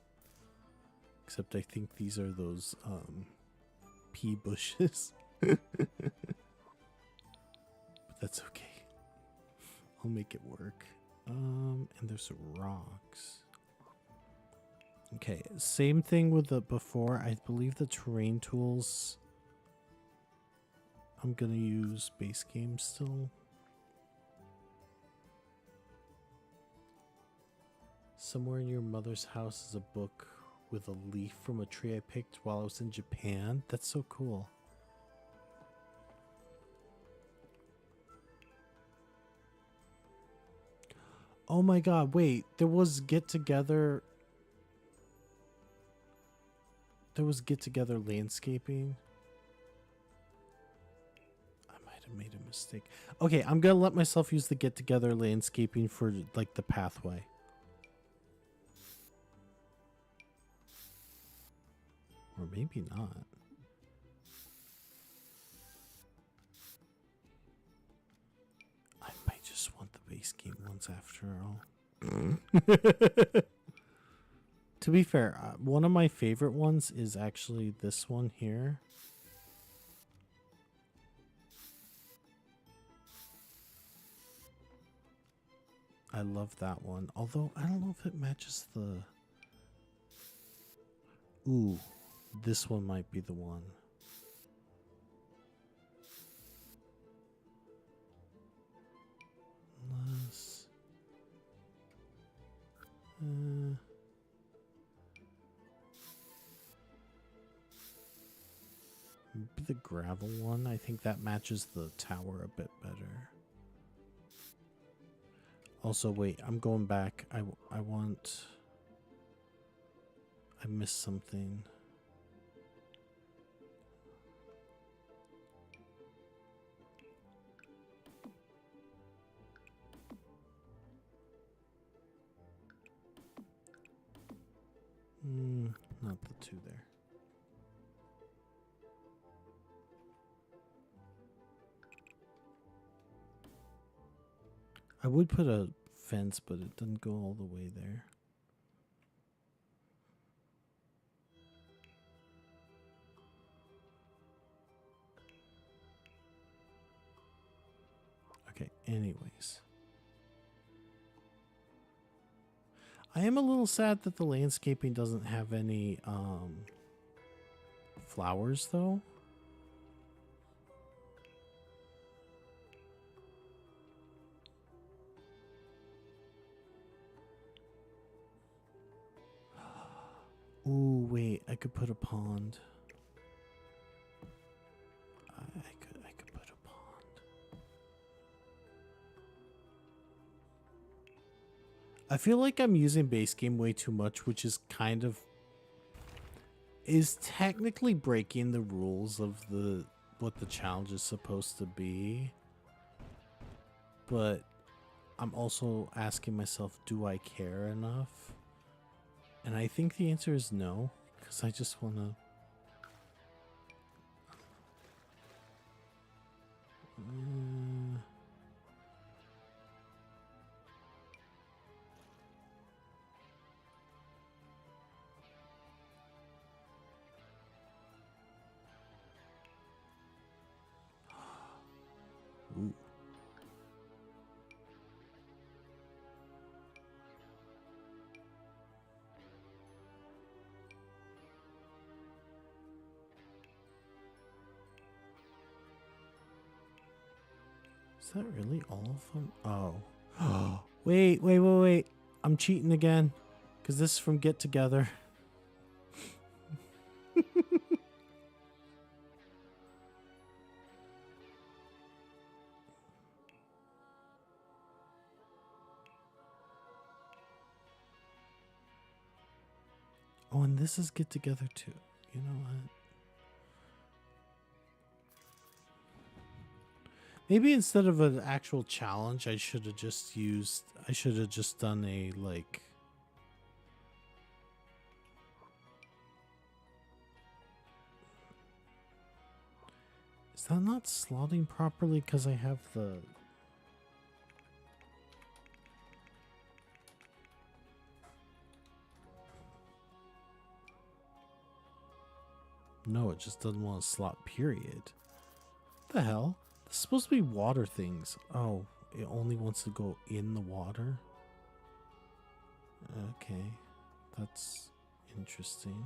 Except I think these are those pea bushes. But that's okay. I'll make it work. And there's some rocks. Okay, same thing with the before. I believe the terrain tools I'm gonna use base game still. Somewhere in your mother's house is a book with a leaf from a tree I picked while I was in Japan. That's so cool. Oh my god, wait, there was get together landscaping. I might have made a mistake. Okay, I'm gonna let myself use the get together landscaping for like the pathway. Or maybe not. I might just want the base game ones after all. To be fair, one of my favorite ones is actually this one here. I love that one. Although, I don't know if it matches the... Ooh, this one might be the one. Let's... maybe the gravel one. I think that matches the tower a bit better. Also, wait, I'm going back. I want... I missed something. Not the two there. I would put a fence, but it doesn't go all the way there. Okay, anyways. I am a little sad that the landscaping doesn't have any flowers though. Ooh, wait, a could put a pond. I could put a pond. I feel like I'm using base game way too much, which is kind of is technically breaking the rules of what the challenge is supposed to be. But I'm also asking myself, do I care enough? And I think the answer is no, because I just want to... Ooh. Is that really all of them? Oh. Wait. I'm cheating again. Because this is from Get Together. Oh, and this is Get Together too. You know what? Maybe instead of an actual challenge, I should have just done a, like... Is that not slotting properly because I have the... No, it just doesn't want to slot, period. What the hell? This is supposed to be water things. Oh, it only wants to go in the water? Okay, that's interesting.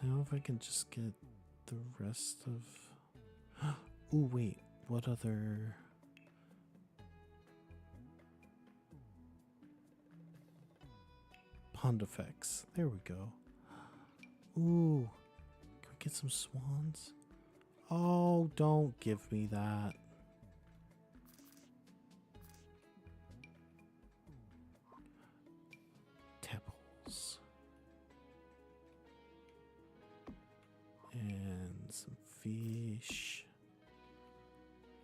Now if I can just get the rest of... Ooh, wait. What other... Pond effects. There we go. Ooh. Can we get some swans? Oh, don't give me that. Tepals. And some fish.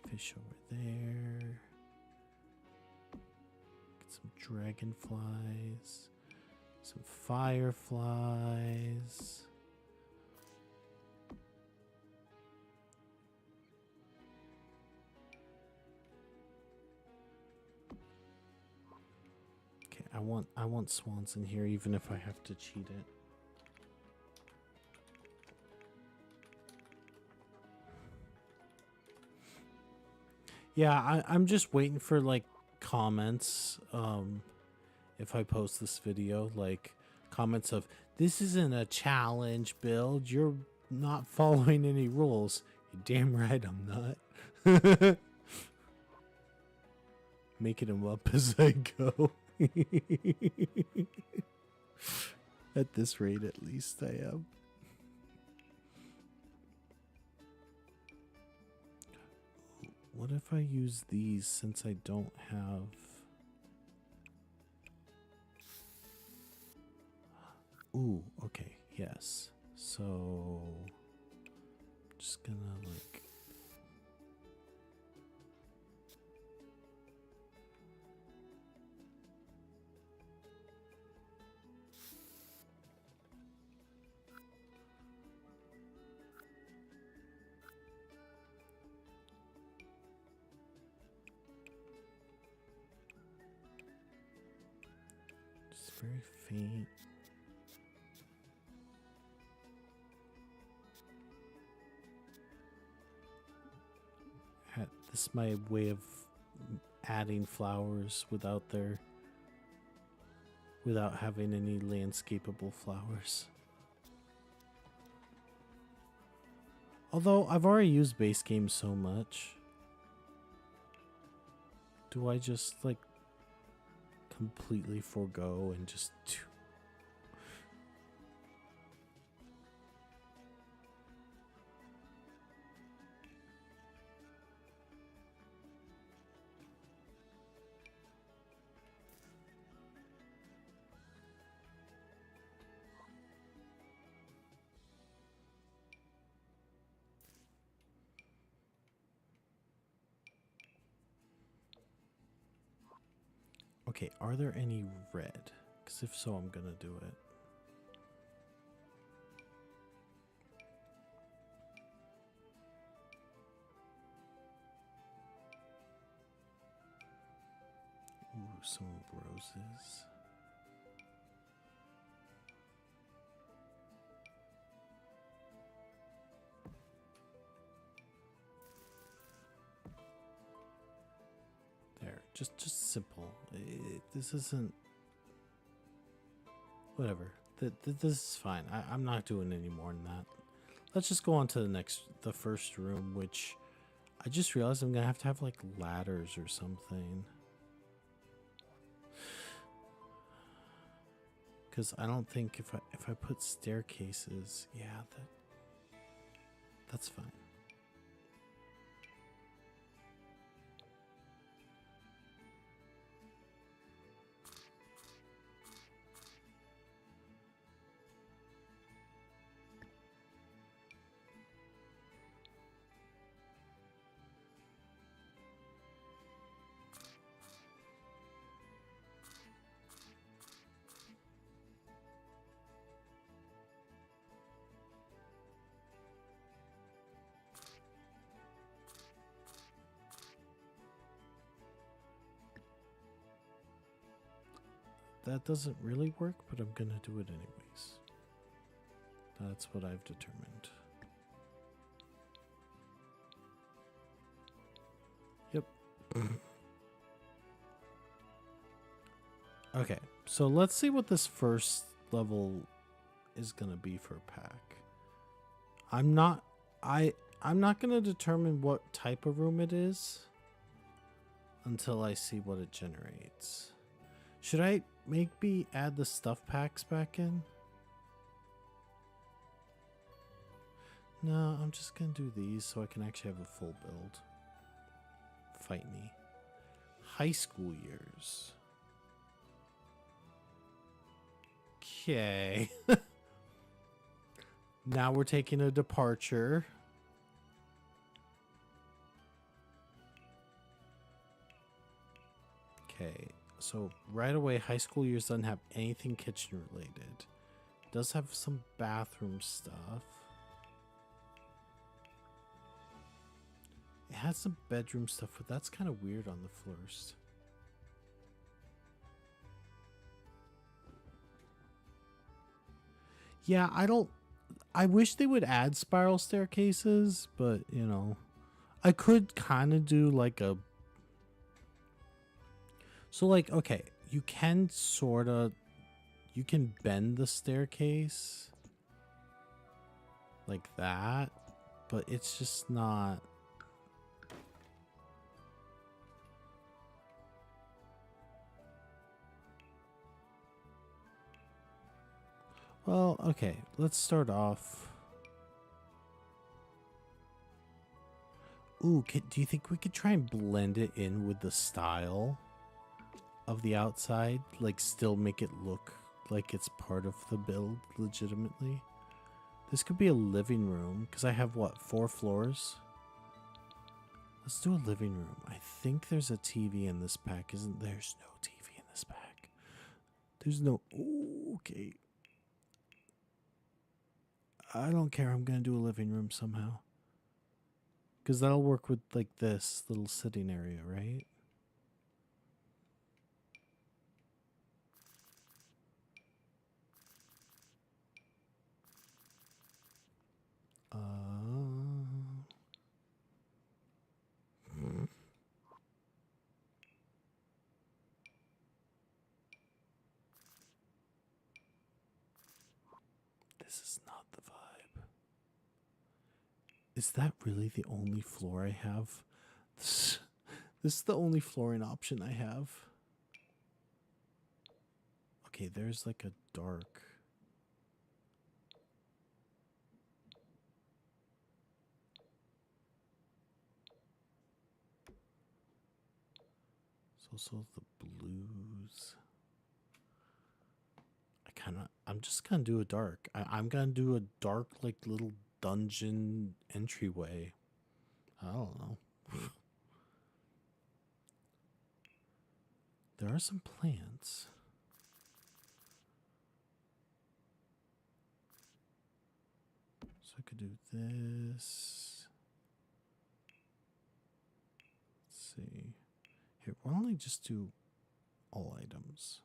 Fish over there. Get some dragonflies. Some fireflies. Okay, I want swans in here even if I have to cheat it. Yeah, I'm just waiting for like comments if I post this video, like comments of this isn't a challenge build, you're not following any rules. You're damn right I'm not. Making them up as I go. At this rate at least I am. What if I use these since I don't have... Ooh, okay, yes. So... just gonna like... very faint. This is my way of adding flowers without having any landscapable flowers. Although I've already used base game so much. Do I just like completely forego and just Okay, are there any red? Because if so, I'm gonna do it. Ooh, some roses. There, just simple. This isn't. Whatever. This is fine. I'm not doing any more than that. Let's just go on to the first room, which I just realized I'm gonna have to have like ladders or something. Because I don't think if I put staircases, yeah, that's fine. That doesn't really work, but I'm gonna do it anyways. That's what I've determined. Yep. Okay, so let's see what this first level is gonna be for a pack. I'm not gonna determine what type of room it is until I see what it generates. Should I maybe add the stuff packs back in? No, I'm just gonna do these so I can actually have a full build. Fight me. High school years. Okay. Now we're taking a departure. Okay. So right away, high school years doesn't have anything kitchen related. It does have some bathroom stuff. It has some bedroom stuff, but that's kind of weird on the first. Yeah, I wish they would add spiral staircases, but you know, I could kind of do like a. So like, okay, you can bend the staircase like that, but it's just not. Well, okay, let's start off. Ooh, do you think we could try and blend it in with the style of the outside? Like, still make it look like it's part of the build legitimately? This could be a living room, because I have, what, 4 floors? Let's do a living room. I think there's a TV in this pack, isn't there? There's no TV in this pack. There's no... Ooh, okay. I don't care. I'm going to do a living room somehow. Because that'll work with, like, this little sitting area, right? This is not the vibe. Is that really the only floor I have? This is the only flooring option I have. Okay, there's like a dark. It's also the blues. I'm just gonna do a dark. I'm gonna do a dark, like, little dungeon entryway. I don't know. There are some plants. So I could do this. Let's see. Here, why don't I just do all items?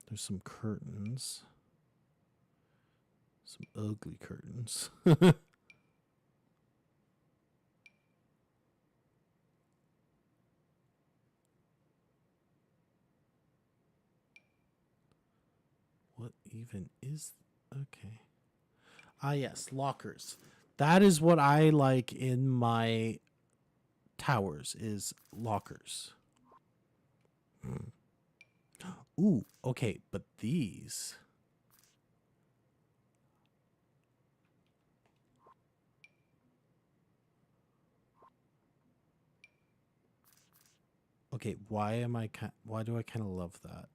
There's some curtains. Some ugly curtains. What even is... Okay. Ah, yes, lockers. That is what I like in my towers, is lockers. Ooh, okay, but these... Okay, why do I kind of love that?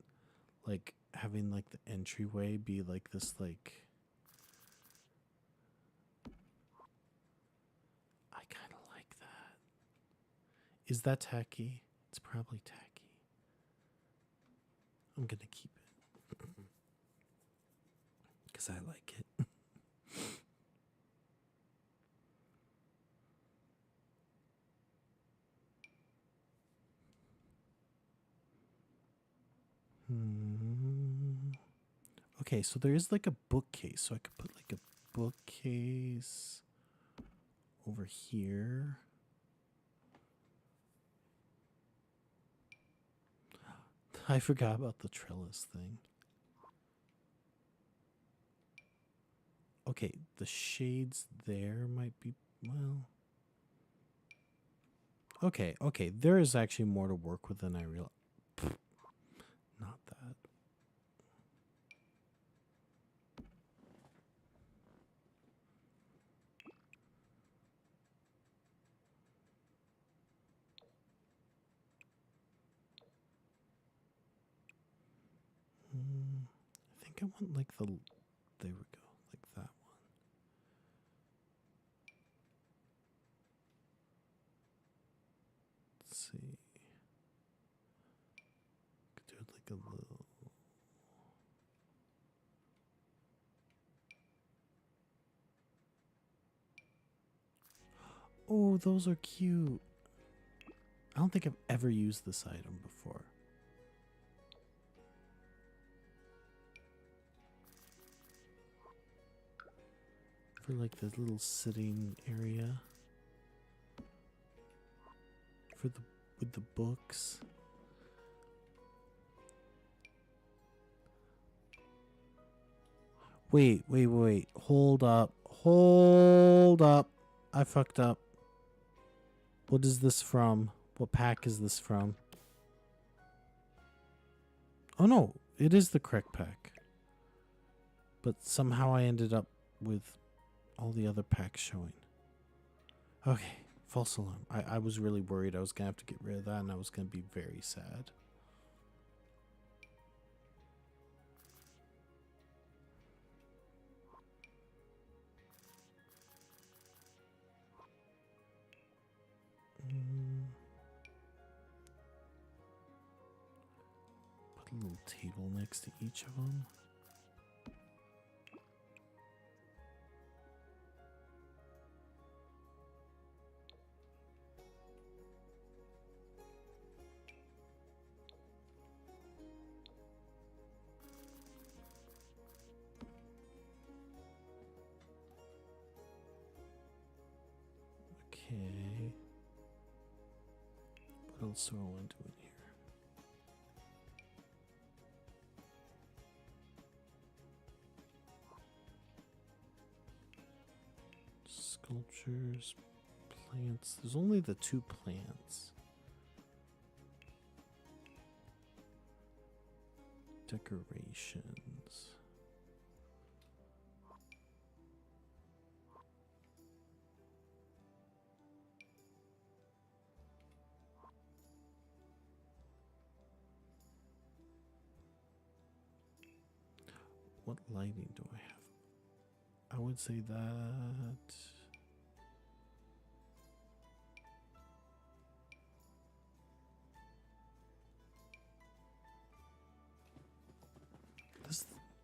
Like, having, like, the entryway be, like, this, like... I kind of like that. Is that tacky? It's probably tacky. I'm gonna keep it. Because I like it. Okay, so there is like a bookcase. So I could put like a bookcase over here. I forgot about the trellis thing. Okay, the shades there might be, well... Okay, okay, there is actually more to work with than I realized. Not that. I think I want like the... There we go, like that one. Let's see. Could do it like a little... Oh, those are cute. I don't think I've ever used this item before. For like the little sitting area. For the... with the books. Wait. Hold up. Hold up. I fucked up. What is this from? What pack is this from? Oh no, it is the correct pack. But somehow I ended up with all the other packs showing. Okay, false alarm. I was really worried I was going to have to get rid of that and I was going to be very sad. Put a little table next to each of them. Okay. What else do I want to do in here? Sculptures, plants. There's only the 2 plants. Decorations. What lighting do I have? I would say that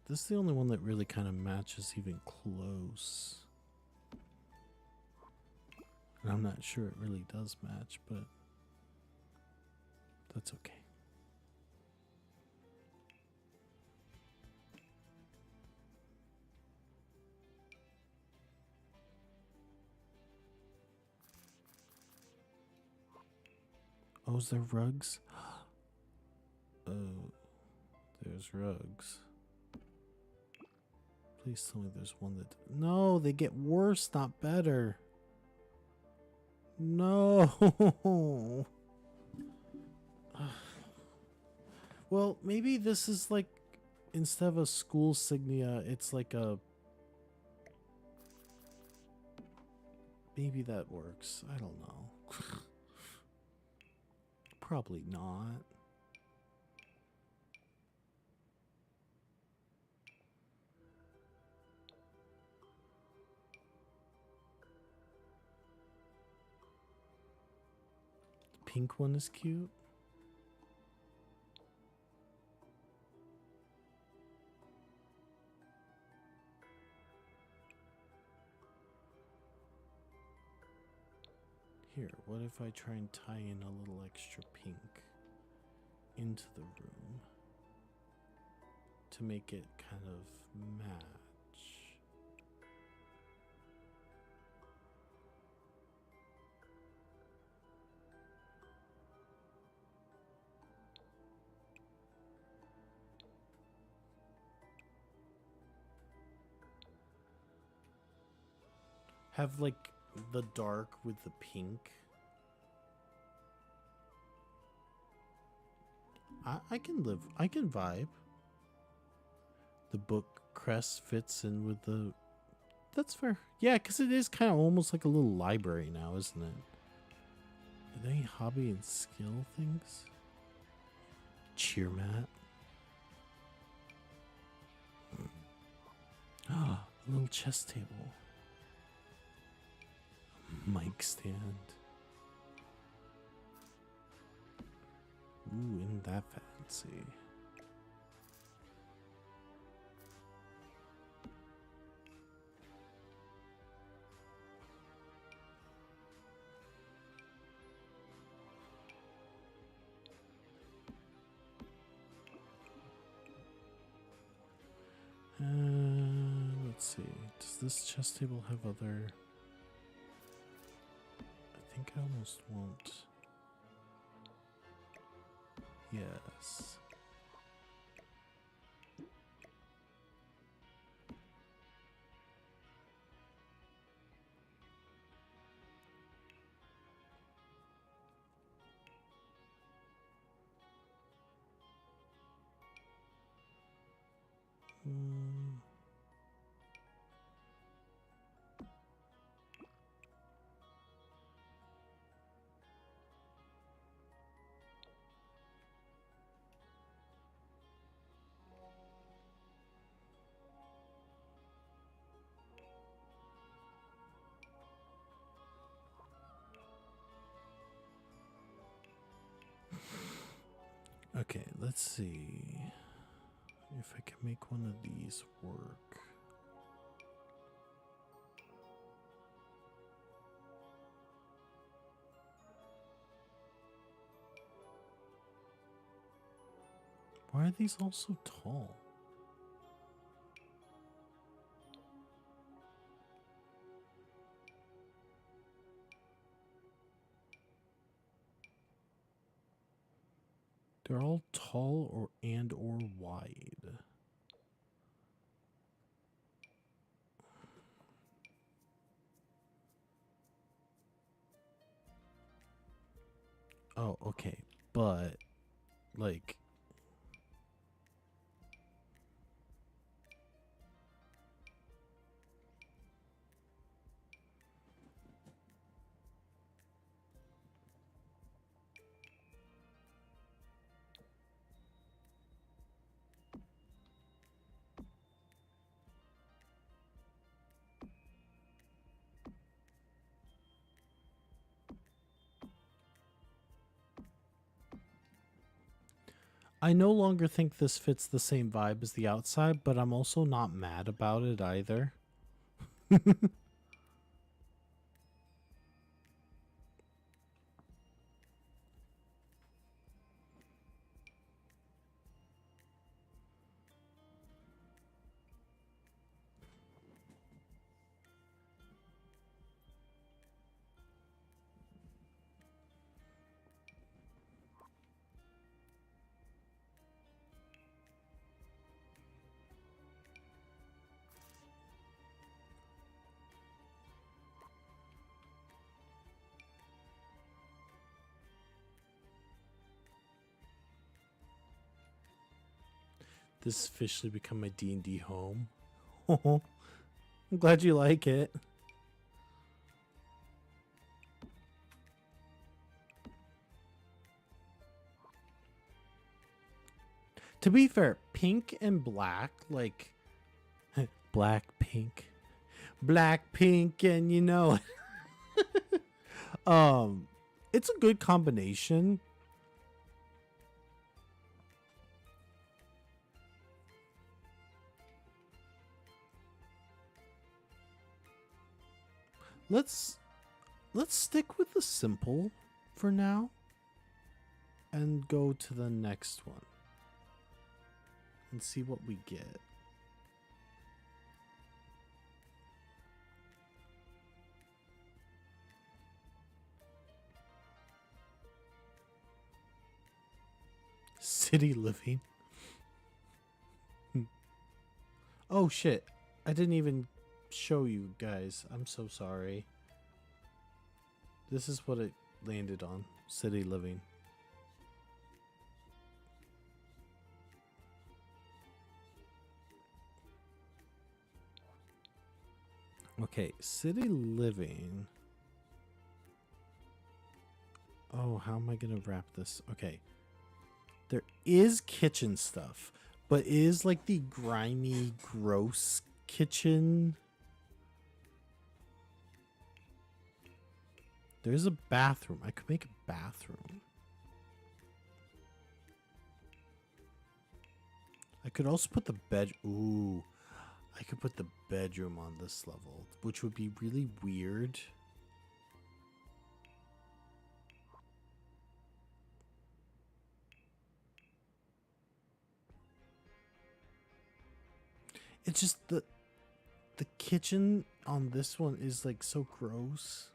this is the only one that really kind of matches even close. And I'm not sure it really does match, but that's okay. Oh, is there rugs? Oh, there's rugs. Please tell me there's one that... No, they get worse, not better. No. Well, maybe this is like, instead of a school signia, it's like a... Maybe that works. I don't know. Probably not. The pink one is cute. Here, what if I try and tie in a little extra pink into the room to make it kind of match? Have like the dark with the pink. I can live, I can vibe. The book crest fits in with the... That's fair. Yeah, because it is kind of almost like a little library now, isn't it? Are there any hobby and skill things? Cheer mat. Ah, a little chess table. Mic stand. Ooh, isn't that fancy? Let's see. Does this chess table have other... I think I almost want... Yes. Okay, let's see if I can make one of these work. Why are these all so tall? They're all tall or wide. Oh, okay. But like I no longer think this fits the same vibe as the outside, but I'm also not mad about it either. This has officially become my D&D home. I'm glad you like it. To be fair, pink and black, like black, pink, black, pink, and you know, it's a good combination. Let's stick with the simple for now and go to the next one and see what we get. City living. Oh shit. I didn't even show you guys. I'm so sorry. This is what it landed on. City living. Okay, city living. Oh, how am I gonna wrap this? Okay. There is kitchen stuff, but it is like the grimy, gross kitchen. There's a bathroom. I could make a bathroom. I could also put the bed. Ooh. I could put the bedroom on this level, which would be really weird. It's just the kitchen on this one is like so gross.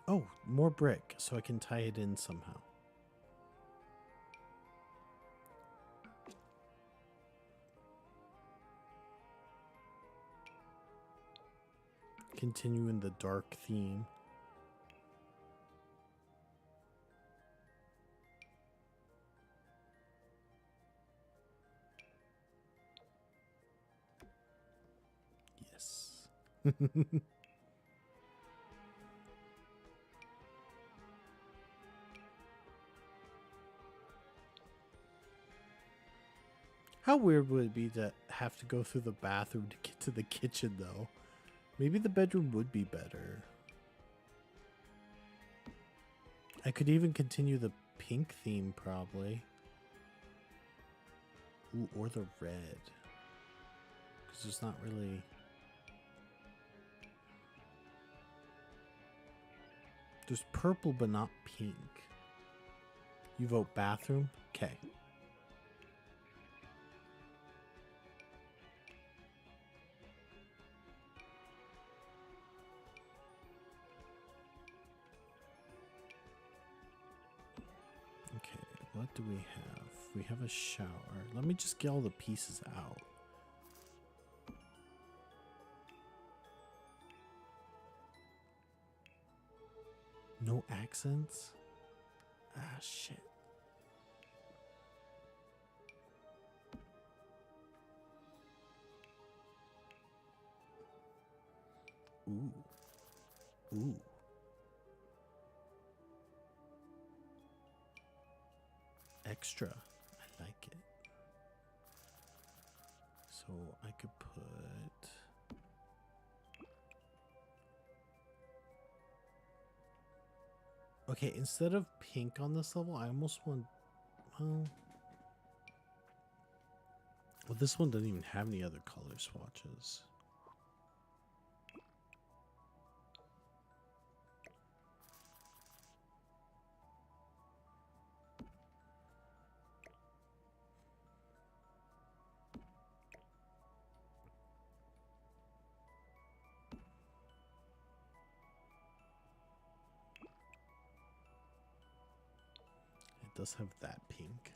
Oh, more brick, so I can tie it in somehow. Continue in the dark theme. Yes. How weird would it be to have to go through the bathroom to get to the kitchen, though? Maybe the bedroom would be better. I could even continue the pink theme, probably. Ooh, or the red. Because there's not really... There's purple, but not pink. You vote bathroom? Okay. What do we have? We have a shower. Let me just get all the pieces out. No accents? Ah, shit. Ooh. Ooh. Extra. I like it. So I could put... Okay, instead of pink on this level, I almost want... Well, this one doesn't even have any other color swatches. It does have that pink.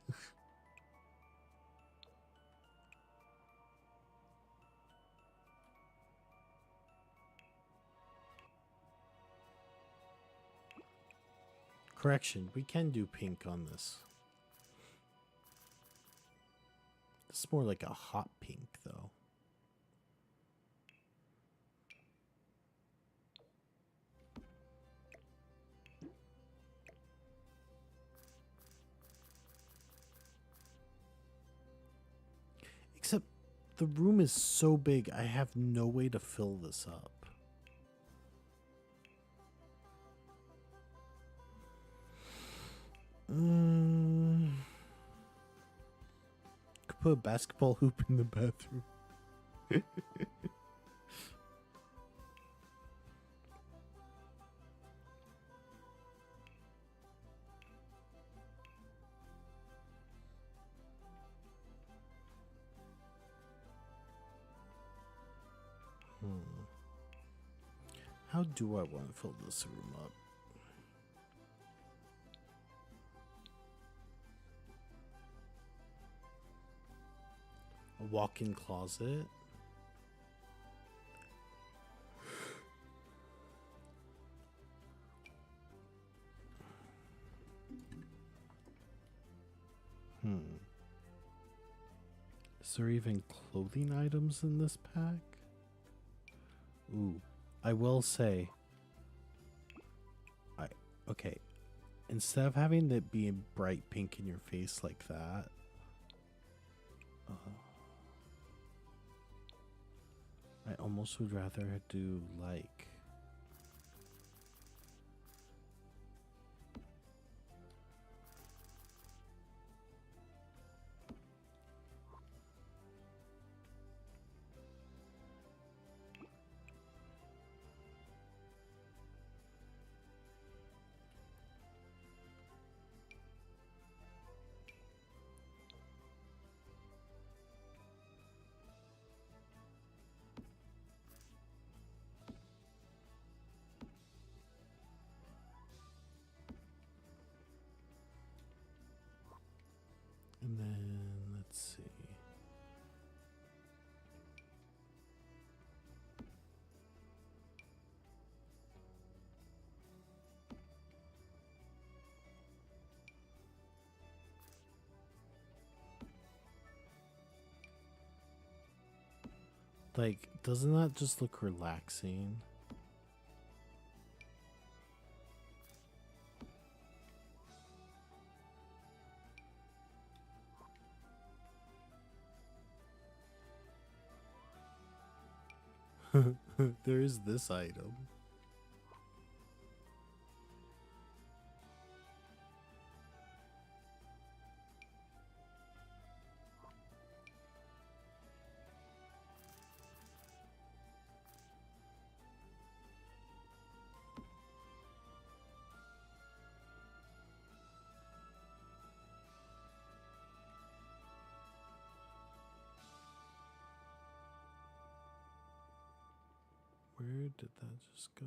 Correction, we can do pink on this. This is more like a hot pink, though. Except the room is so big, I have no way to fill this up. Could put a basketball hoop in the bathroom. How do I want to fill this room up? A walk-in closet. Is there even clothing items in this pack? Ooh, I will say, okay, instead of having it be bright pink in your face like that, I almost would rather do like and then let's see. Like, doesn't that just look relaxing? There is this item. Where did that just go?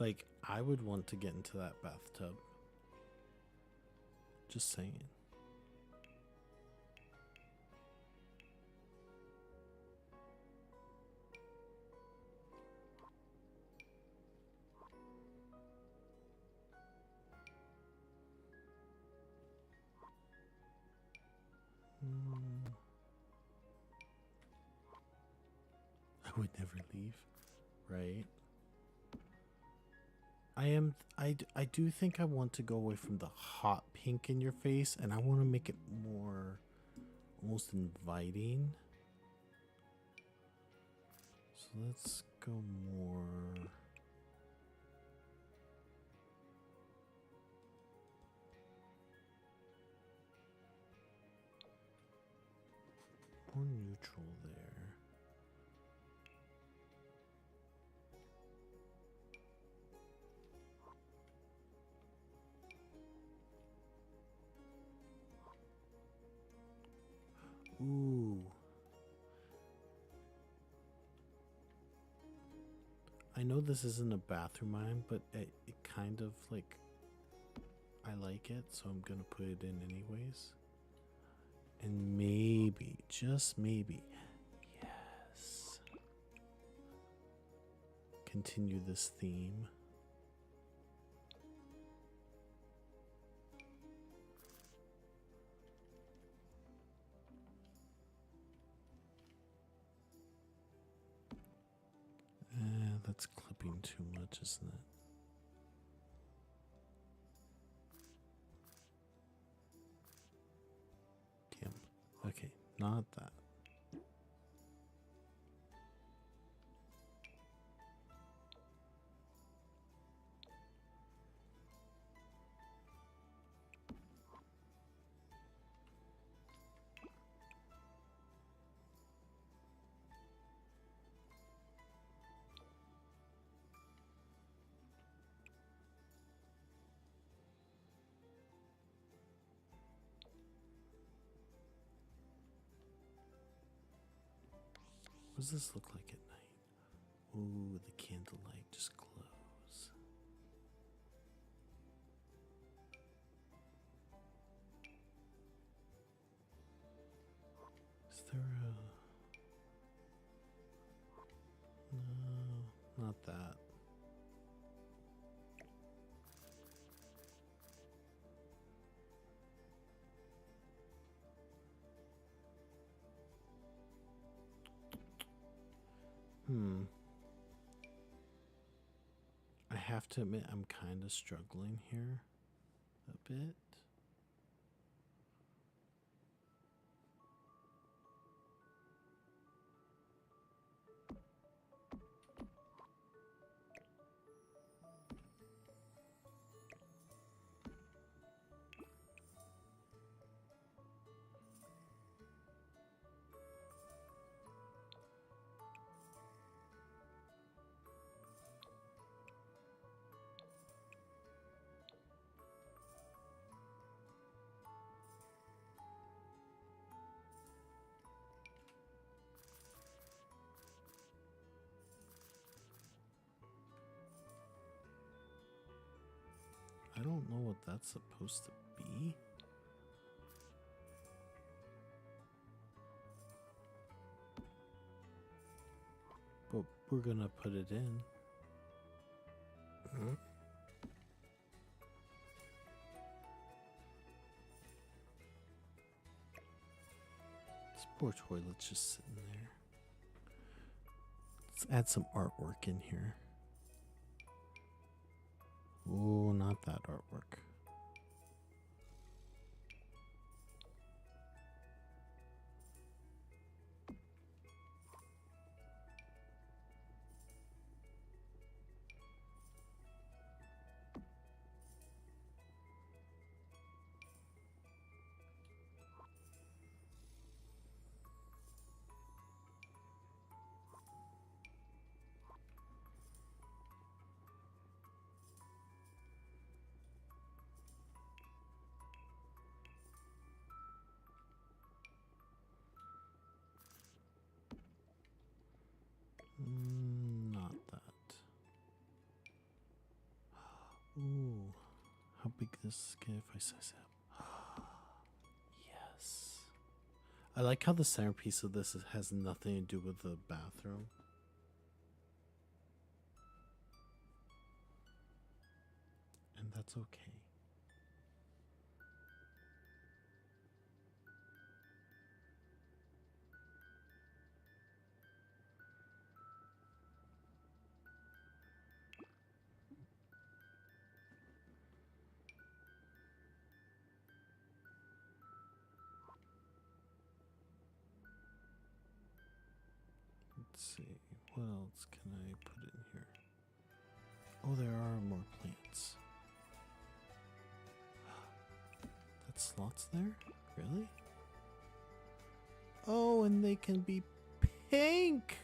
Like, I would want to get into that bathtub. Just saying. I would never leave, right? I do think I want to go away from the hot pink in your face, and I want to make it more almost inviting. So let's go more neutral there. Ooh. I know this isn't a bathroom mime, but it kind of like, I like it, so I'm gonna put it in anyways. And maybe, just maybe, yes, continue this theme. That's clipping too much, isn't it? Damn. Okay, not that. What does this look like at night? Ooh, the candlelight just glows. Is there a... No, not that. I have to admit, I'm kind of struggling here a bit. I don't know what that's supposed to be. But we're gonna put it in. This poor toilet's just sitting there. Let's add some artwork in here. Oh, not that artwork. Not that. big this get if I size it up. Yes. I like how the centerpiece of this has nothing to do with the bathroom. And that's okay. Let's see, what else can I put in here? Oh, there are more plants. That slots there? Really? Oh, and they can be pink!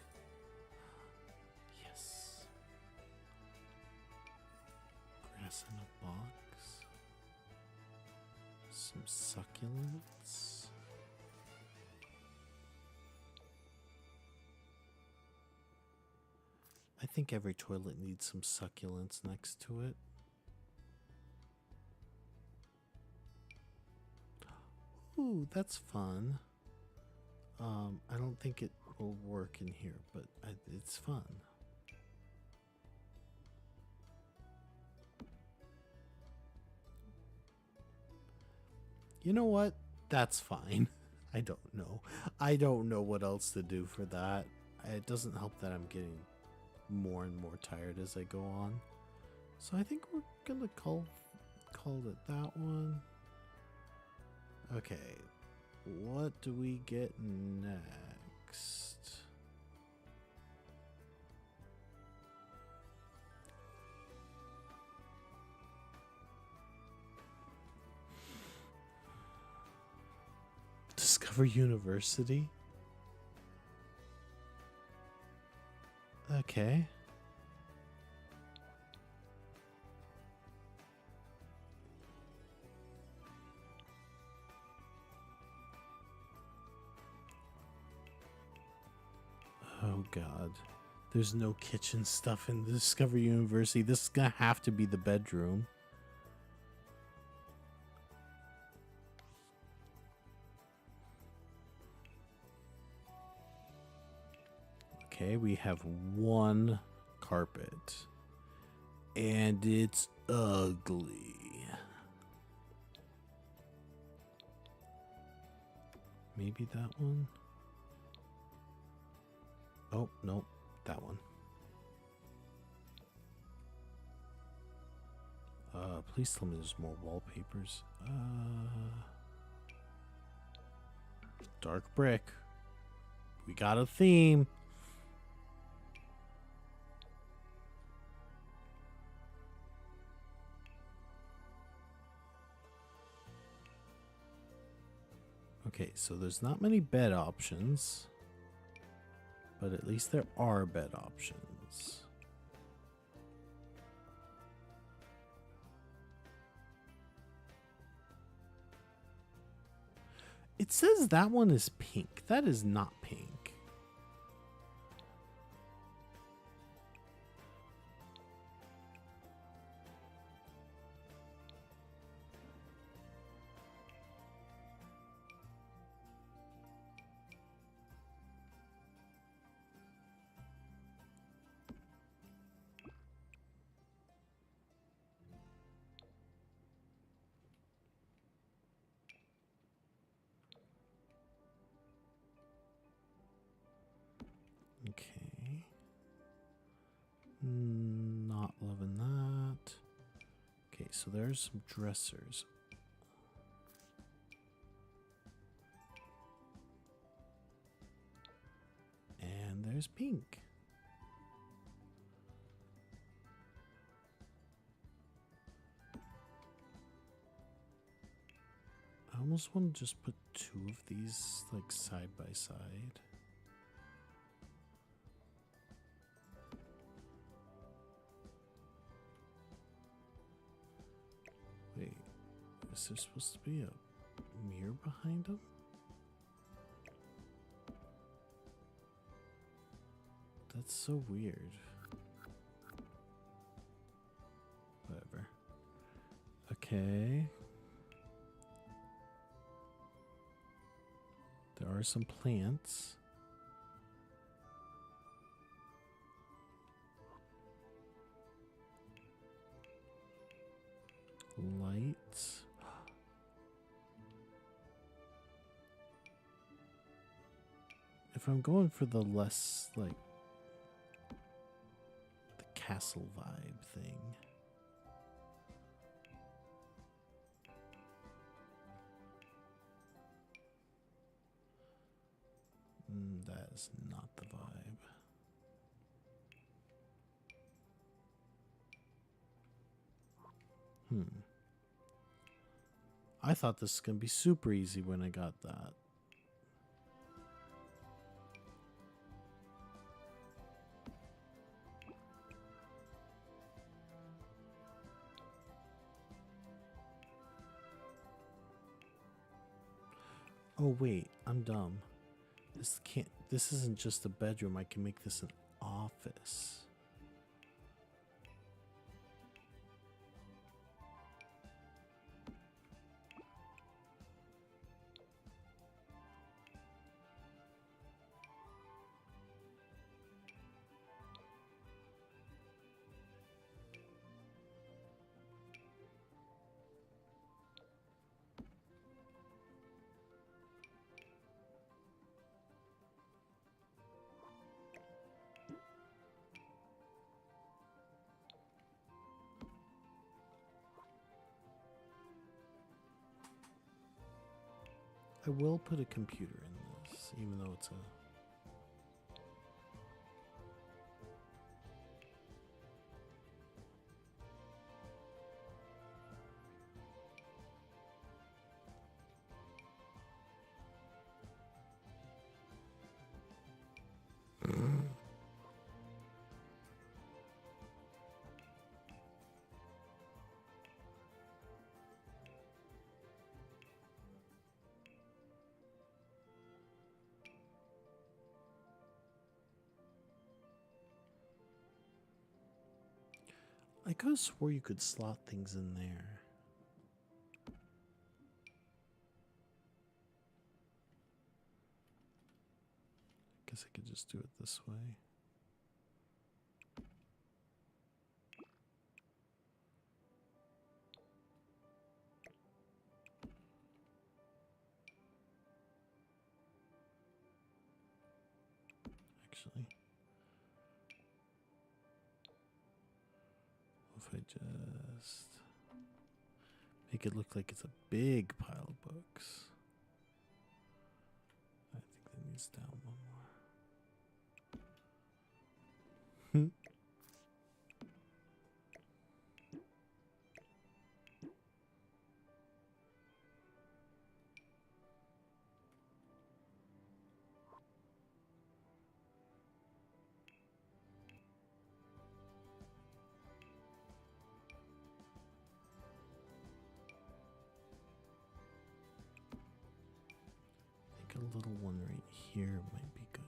Yes. Grass in a box. Some succulents. I think every toilet needs some succulents next to it. Ooh, that's fun. I don't think it will work in here, but it's fun. You know what? That's fine. I don't know. I don't know what else to do for that. It doesn't help that I'm getting more and more tired as I go on. So I think we're gonna call it that one. Okay, what do we get next? Discover University? Okay. Oh god. There's no kitchen stuff in the Discover University. This is gonna have to be the bedroom. Okay, we have one carpet. And it's ugly. Maybe that one? Oh, nope, that one. Please tell me there's more wallpapers. Dark brick. We got a theme. Okay, so there's not many bed options, but at least there are bed options. It says that one is pink. That is not pink. Okay. Not loving that. Okay, so there's some dressers. And there's pink. I almost want to just put two of these like side by side. Wait, is there supposed to be a mirror behind them? That's so weird. Whatever. Okay. There are some plants. Lights. If I'm going for the less, like, the castle vibe thing. That is not the vibe. I thought this was going to be super easy when I got that. Oh wait, I'm dumb. This isn't just a bedroom. I can make this an office. I will put a computer in this, even though it's a... I could have swore you could slot things in there. Guess I could just do it this way. Actually, if I just make it look like it's a big pile of books. I think that needs down one more. I think a little one right here might be good.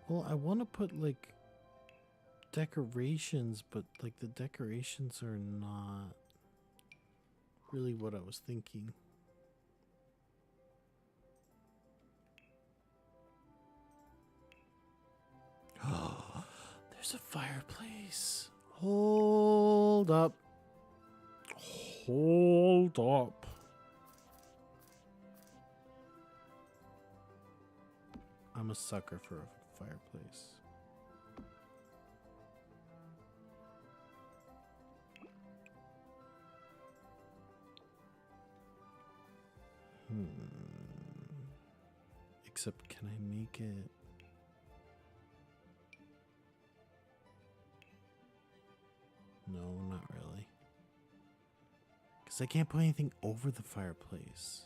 Well, I want to put like decorations, but like the decorations are not really what I was thinking. Oh, there's a fireplace. Hold up. Hold up. I'm a sucker for a fireplace. Except, can I make it? No, not really. Because I can't put anything over the fireplace.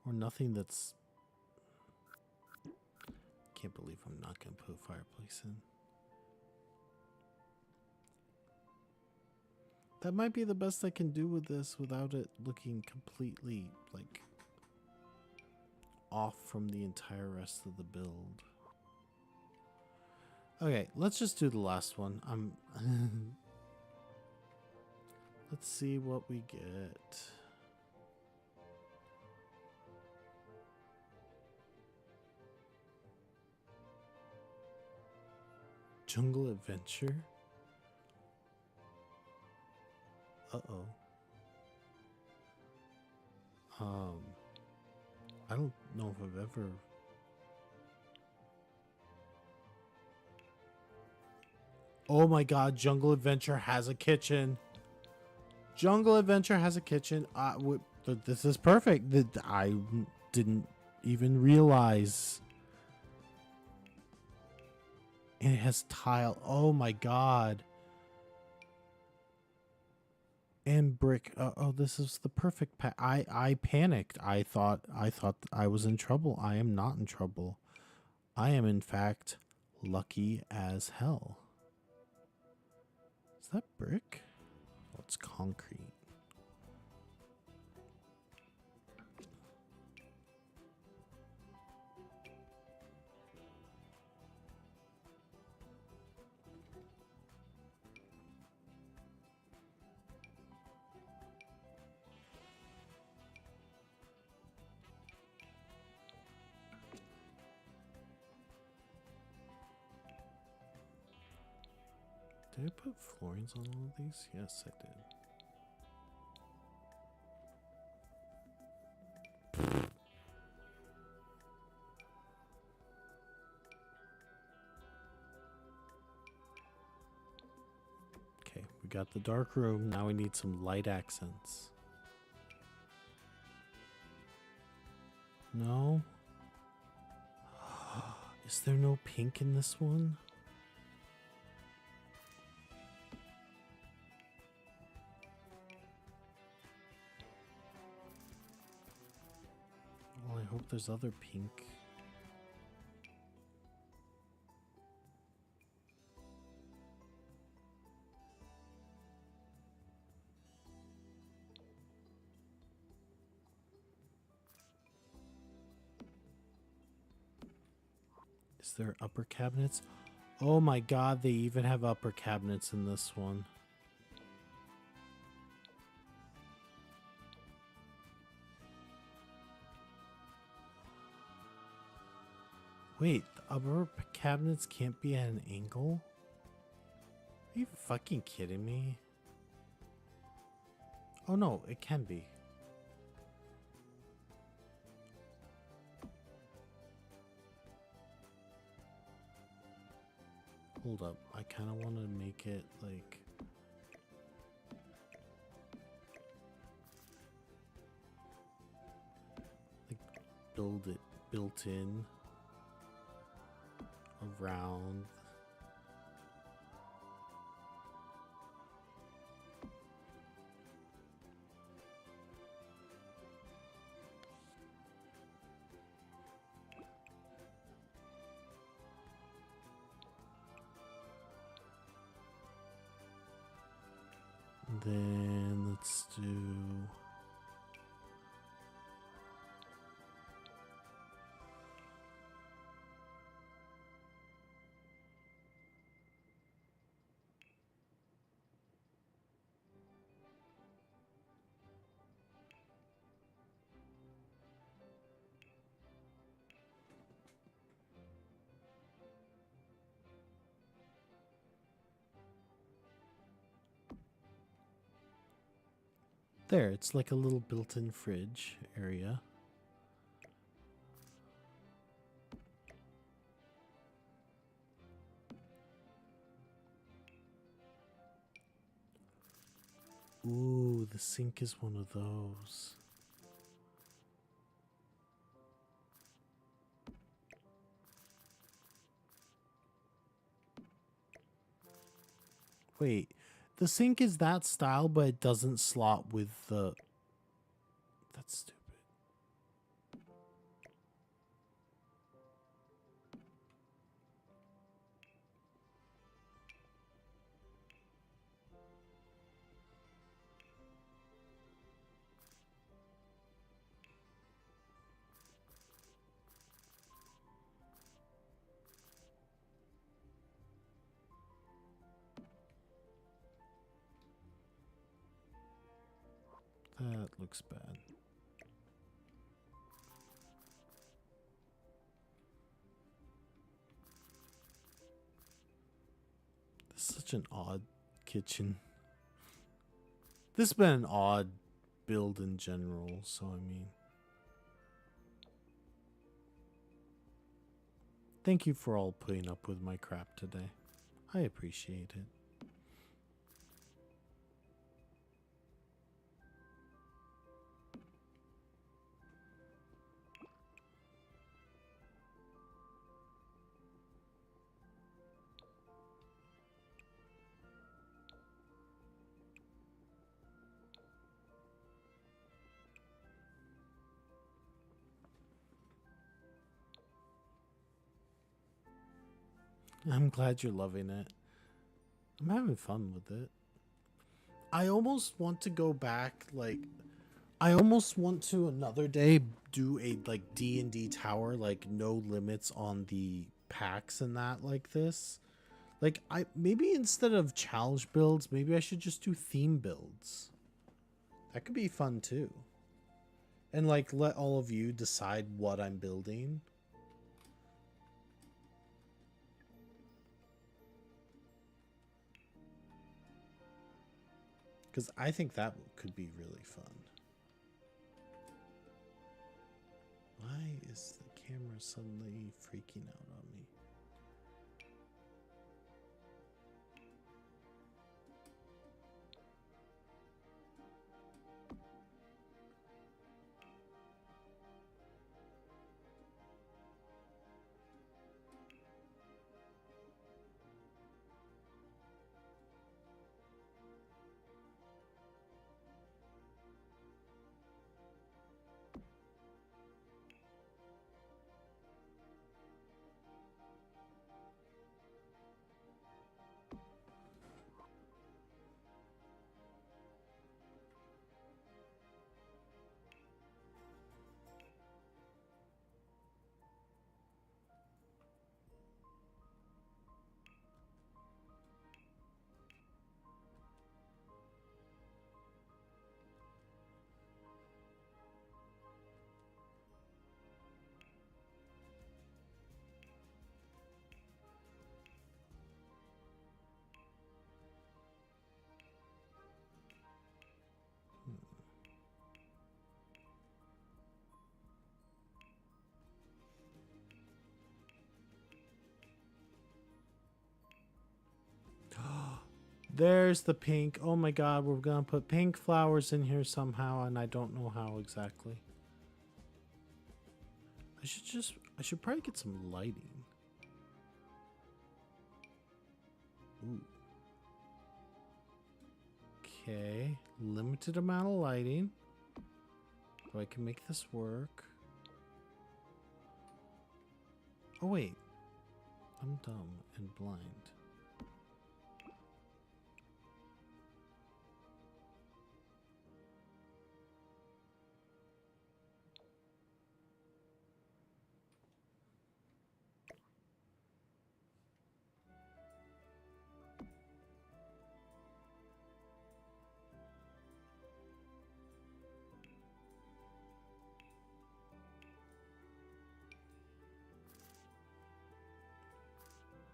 Or nothing that's... Can't believe I'm not going to put a fireplace in. That might be the best I can do with this without it looking completely, like, off from the entire rest of the build. Okay, let's just do the last one. Let's see what we get. Jungle Adventure? Uh-oh. I don't know if I've ever... Oh my god, Jungle Adventure has a kitchen. Jungle Adventure has a kitchen. This is perfect. I didn't even realize. And it has tile. Oh my god. And brick. Oh, this is the perfect I panicked. I thought I was in trouble. I am not in trouble. I am in fact lucky as hell. Is that brick? Oh, it's concrete. Did I put floorings on all of these? Yes, I did. Okay, we got the dark room. Now we need some light accents. No? Is there no pink in this one? Well, I hope there's other pink. Is there upper cabinets? Oh my god, they even have upper cabinets in this one. Wait, the upper cabinets can't be at an angle? Are you fucking kidding me? Oh no, it can be. Hold up, I kind of want to make it like... build it built in around. And then let's do... There, it's like a little built-in fridge area. Ooh, the sink is one of those. Wait, the sink is that style, but it doesn't slot with the... That's stupid. That looks bad. This is such an odd kitchen. This has been an odd build in general, so I mean. Thank you for all putting up with my crap today. I appreciate it. I'm glad you're loving it. I'm having fun with it. I almost want to go back, like, I almost want to another day do a like D&D tower, like no limits on the packs and that like this. Like I maybe instead of challenge builds, maybe I should just do theme builds. That could be fun too. And like let all of you decide what I'm building. Because I think that could be really fun. Why is the camera suddenly freaking out on me? There's the pink. Oh my god, we're gonna put pink flowers in here somehow, and I don't know how exactly. I should probably get some lighting. Ooh. Okay, limited amount of lighting. So I can make this work. Oh wait, I'm dumb and blind.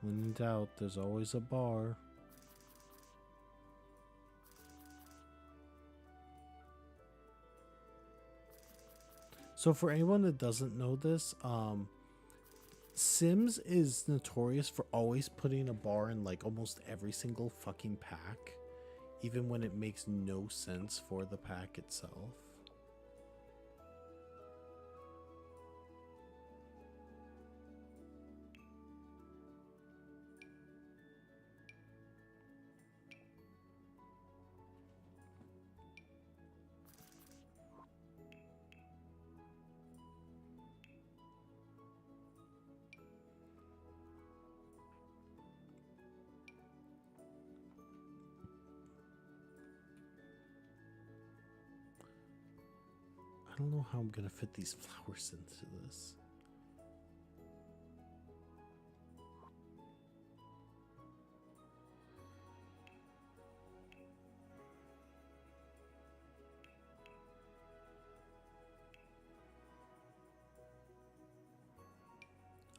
When in doubt, there's always a bar. So for anyone that doesn't know this, Sims is notorious for always putting a bar in like almost every single fucking pack, even when it makes no sense for the pack itself. I don't know how I'm gonna fit these flowers into this.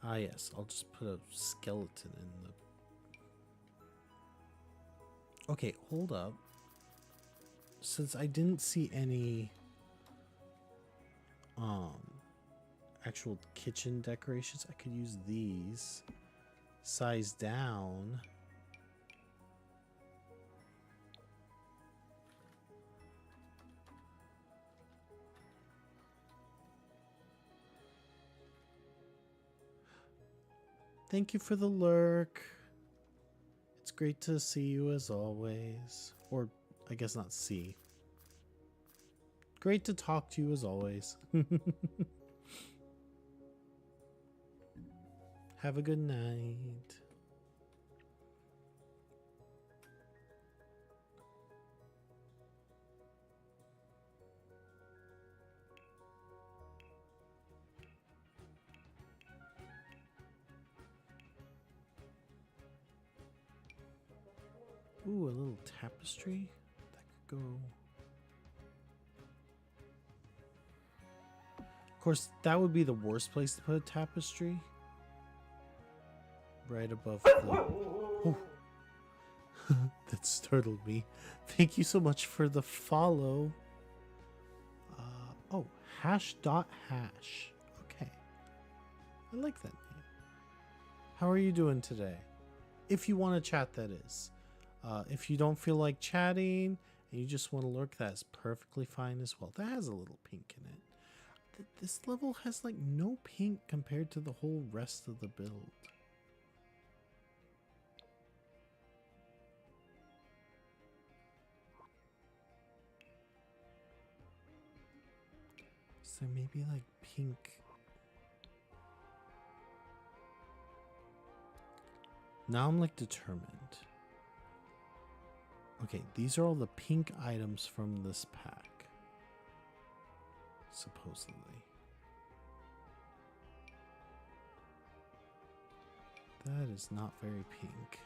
Ah, yes. I'll just put a skeleton in the... Okay, hold up. Since I didn't see any actual kitchen decorations, I could use these. Size down. Thank you for the lurk. It's great to see you as always. Or, I guess not see. Great to talk to you as always. Have a good night. Ooh, a little tapestry. That could go... Of course, that would be the worst place to put a tapestry. Right above the... Oh. That startled me. Thank you so much for the follow. Oh, hash. Okay. I like that name. How are you doing today? If you want to chat, that is. If you don't feel like chatting and you just want to lurk, that's perfectly fine as well. That has a little pink in it. This level has like no pink compared to the whole rest of the build. So maybe like pink. Now I'm like determined. Okay, these are all the pink items from this pack. Supposedly. That is not very pink.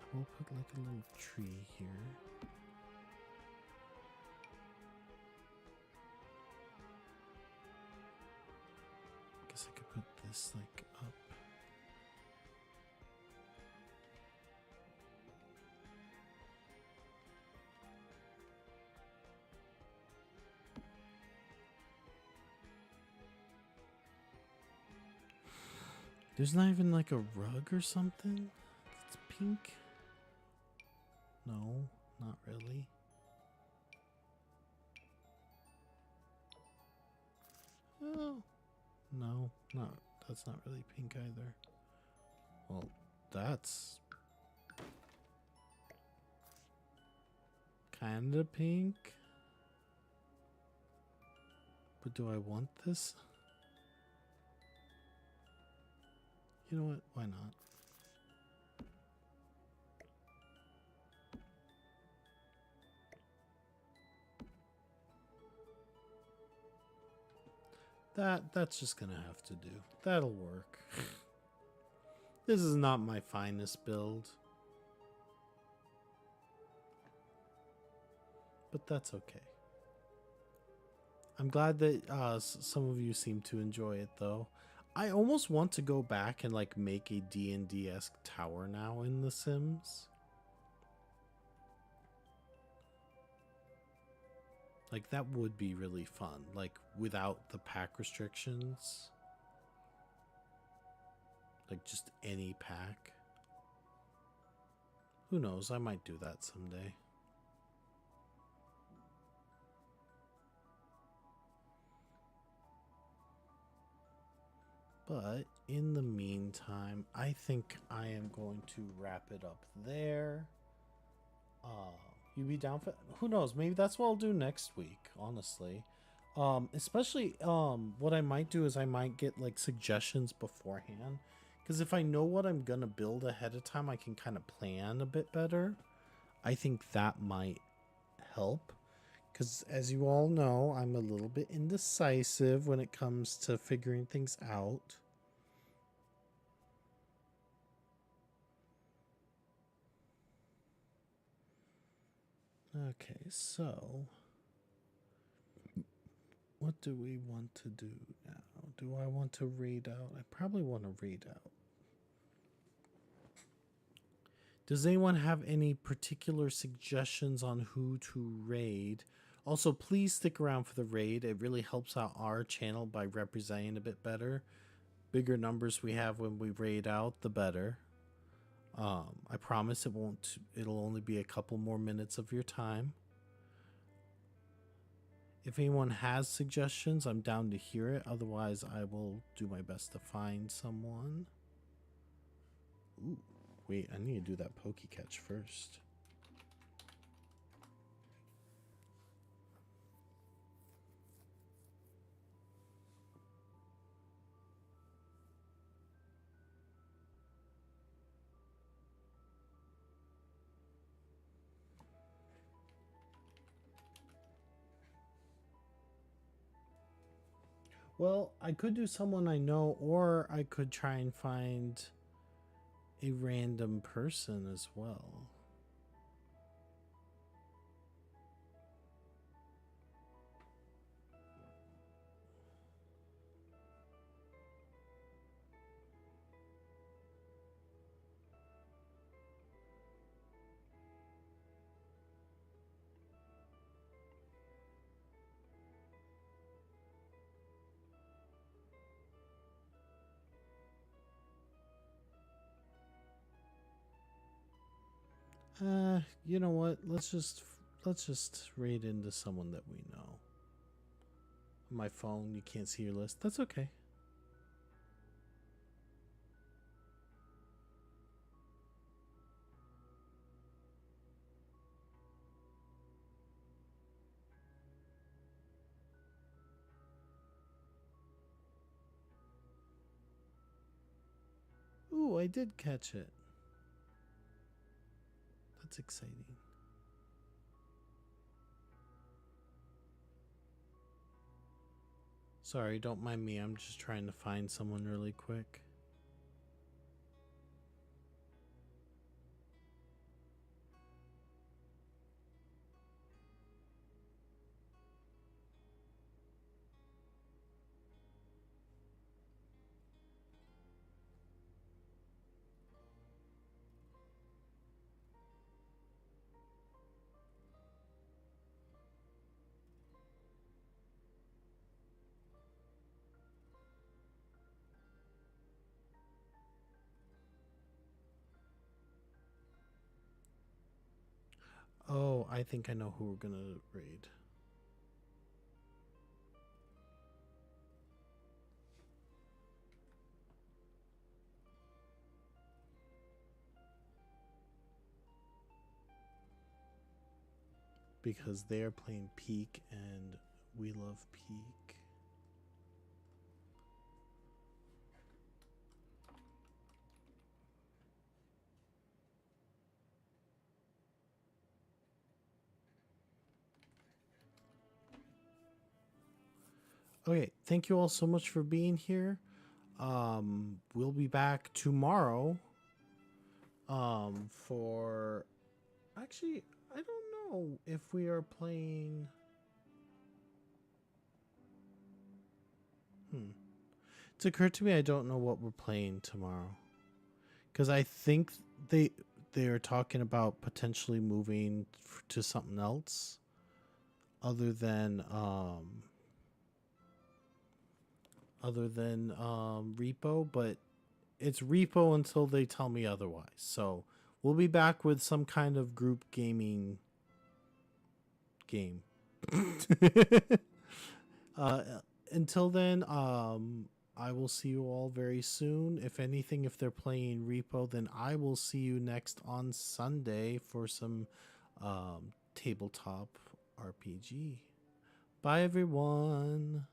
I will put like a little tree here. Guess I could put this like up. There's not even like a rug or something? It's pink? No, not really. Oh, no, that's not really pink either. Well, that's kinda pink. But do I want this? You know what? Why not? That's just gonna have to do. That'll work. This is not my finest build. But that's okay. I'm glad that some of you seem to enjoy it though. I almost want to go back and like make a D&D-esque tower now in The Sims. Like that would be really fun, like without the pack restrictions. Like just any pack. Who knows, I might do that someday. But in the meantime, I think I am going to wrap it up there. You be down for... Who knows? Maybe that's what I'll do next week, honestly. Especially, what I might do is I might get, like, suggestions beforehand. Because if I know what I'm going to build ahead of time, I can kind of plan a bit better. I think that might help. Because as you all know, I'm a little bit indecisive when it comes to figuring things out. Okay, so What do we want to do now? Do I want to raid out? I probably want to raid out. Does anyone have any particular suggestions on who to raid? Also, please stick around for the raid. It really helps out our channel by representing a bit better. Bigger numbers we have when we raid out, the better. I promise it'll only be a couple more minutes of your time. If anyone has suggestions, I'm down to hear it. Otherwise, I will do my best to find someone. Ooh, wait, I need to do that Pokecatch first. Well, I could do someone I know, or I could try and find a random person as well. You know what? Let's just raid into someone that we know. On my phone, you can't see your list. That's okay. Ooh, I did catch it. That's exciting. Sorry, don't mind me. I'm just trying to find someone really quick. Oh, I think I know who we're gonna raid. Because they're playing Peak and we love Peak. Okay, thank you all so much for being here. We'll be back tomorrow. For actually, I don't know if we are playing. It's occurred to me I don't know what we're playing tomorrow, because I think they are talking about potentially moving to something else, other than repo, but it's repo until they tell me otherwise. So we'll be back with some kind of group gaming game. uh, until then, I will see you all very soon. If anything, if they're playing repo, then I will see you next on Sunday for some tabletop RPG. Bye, everyone.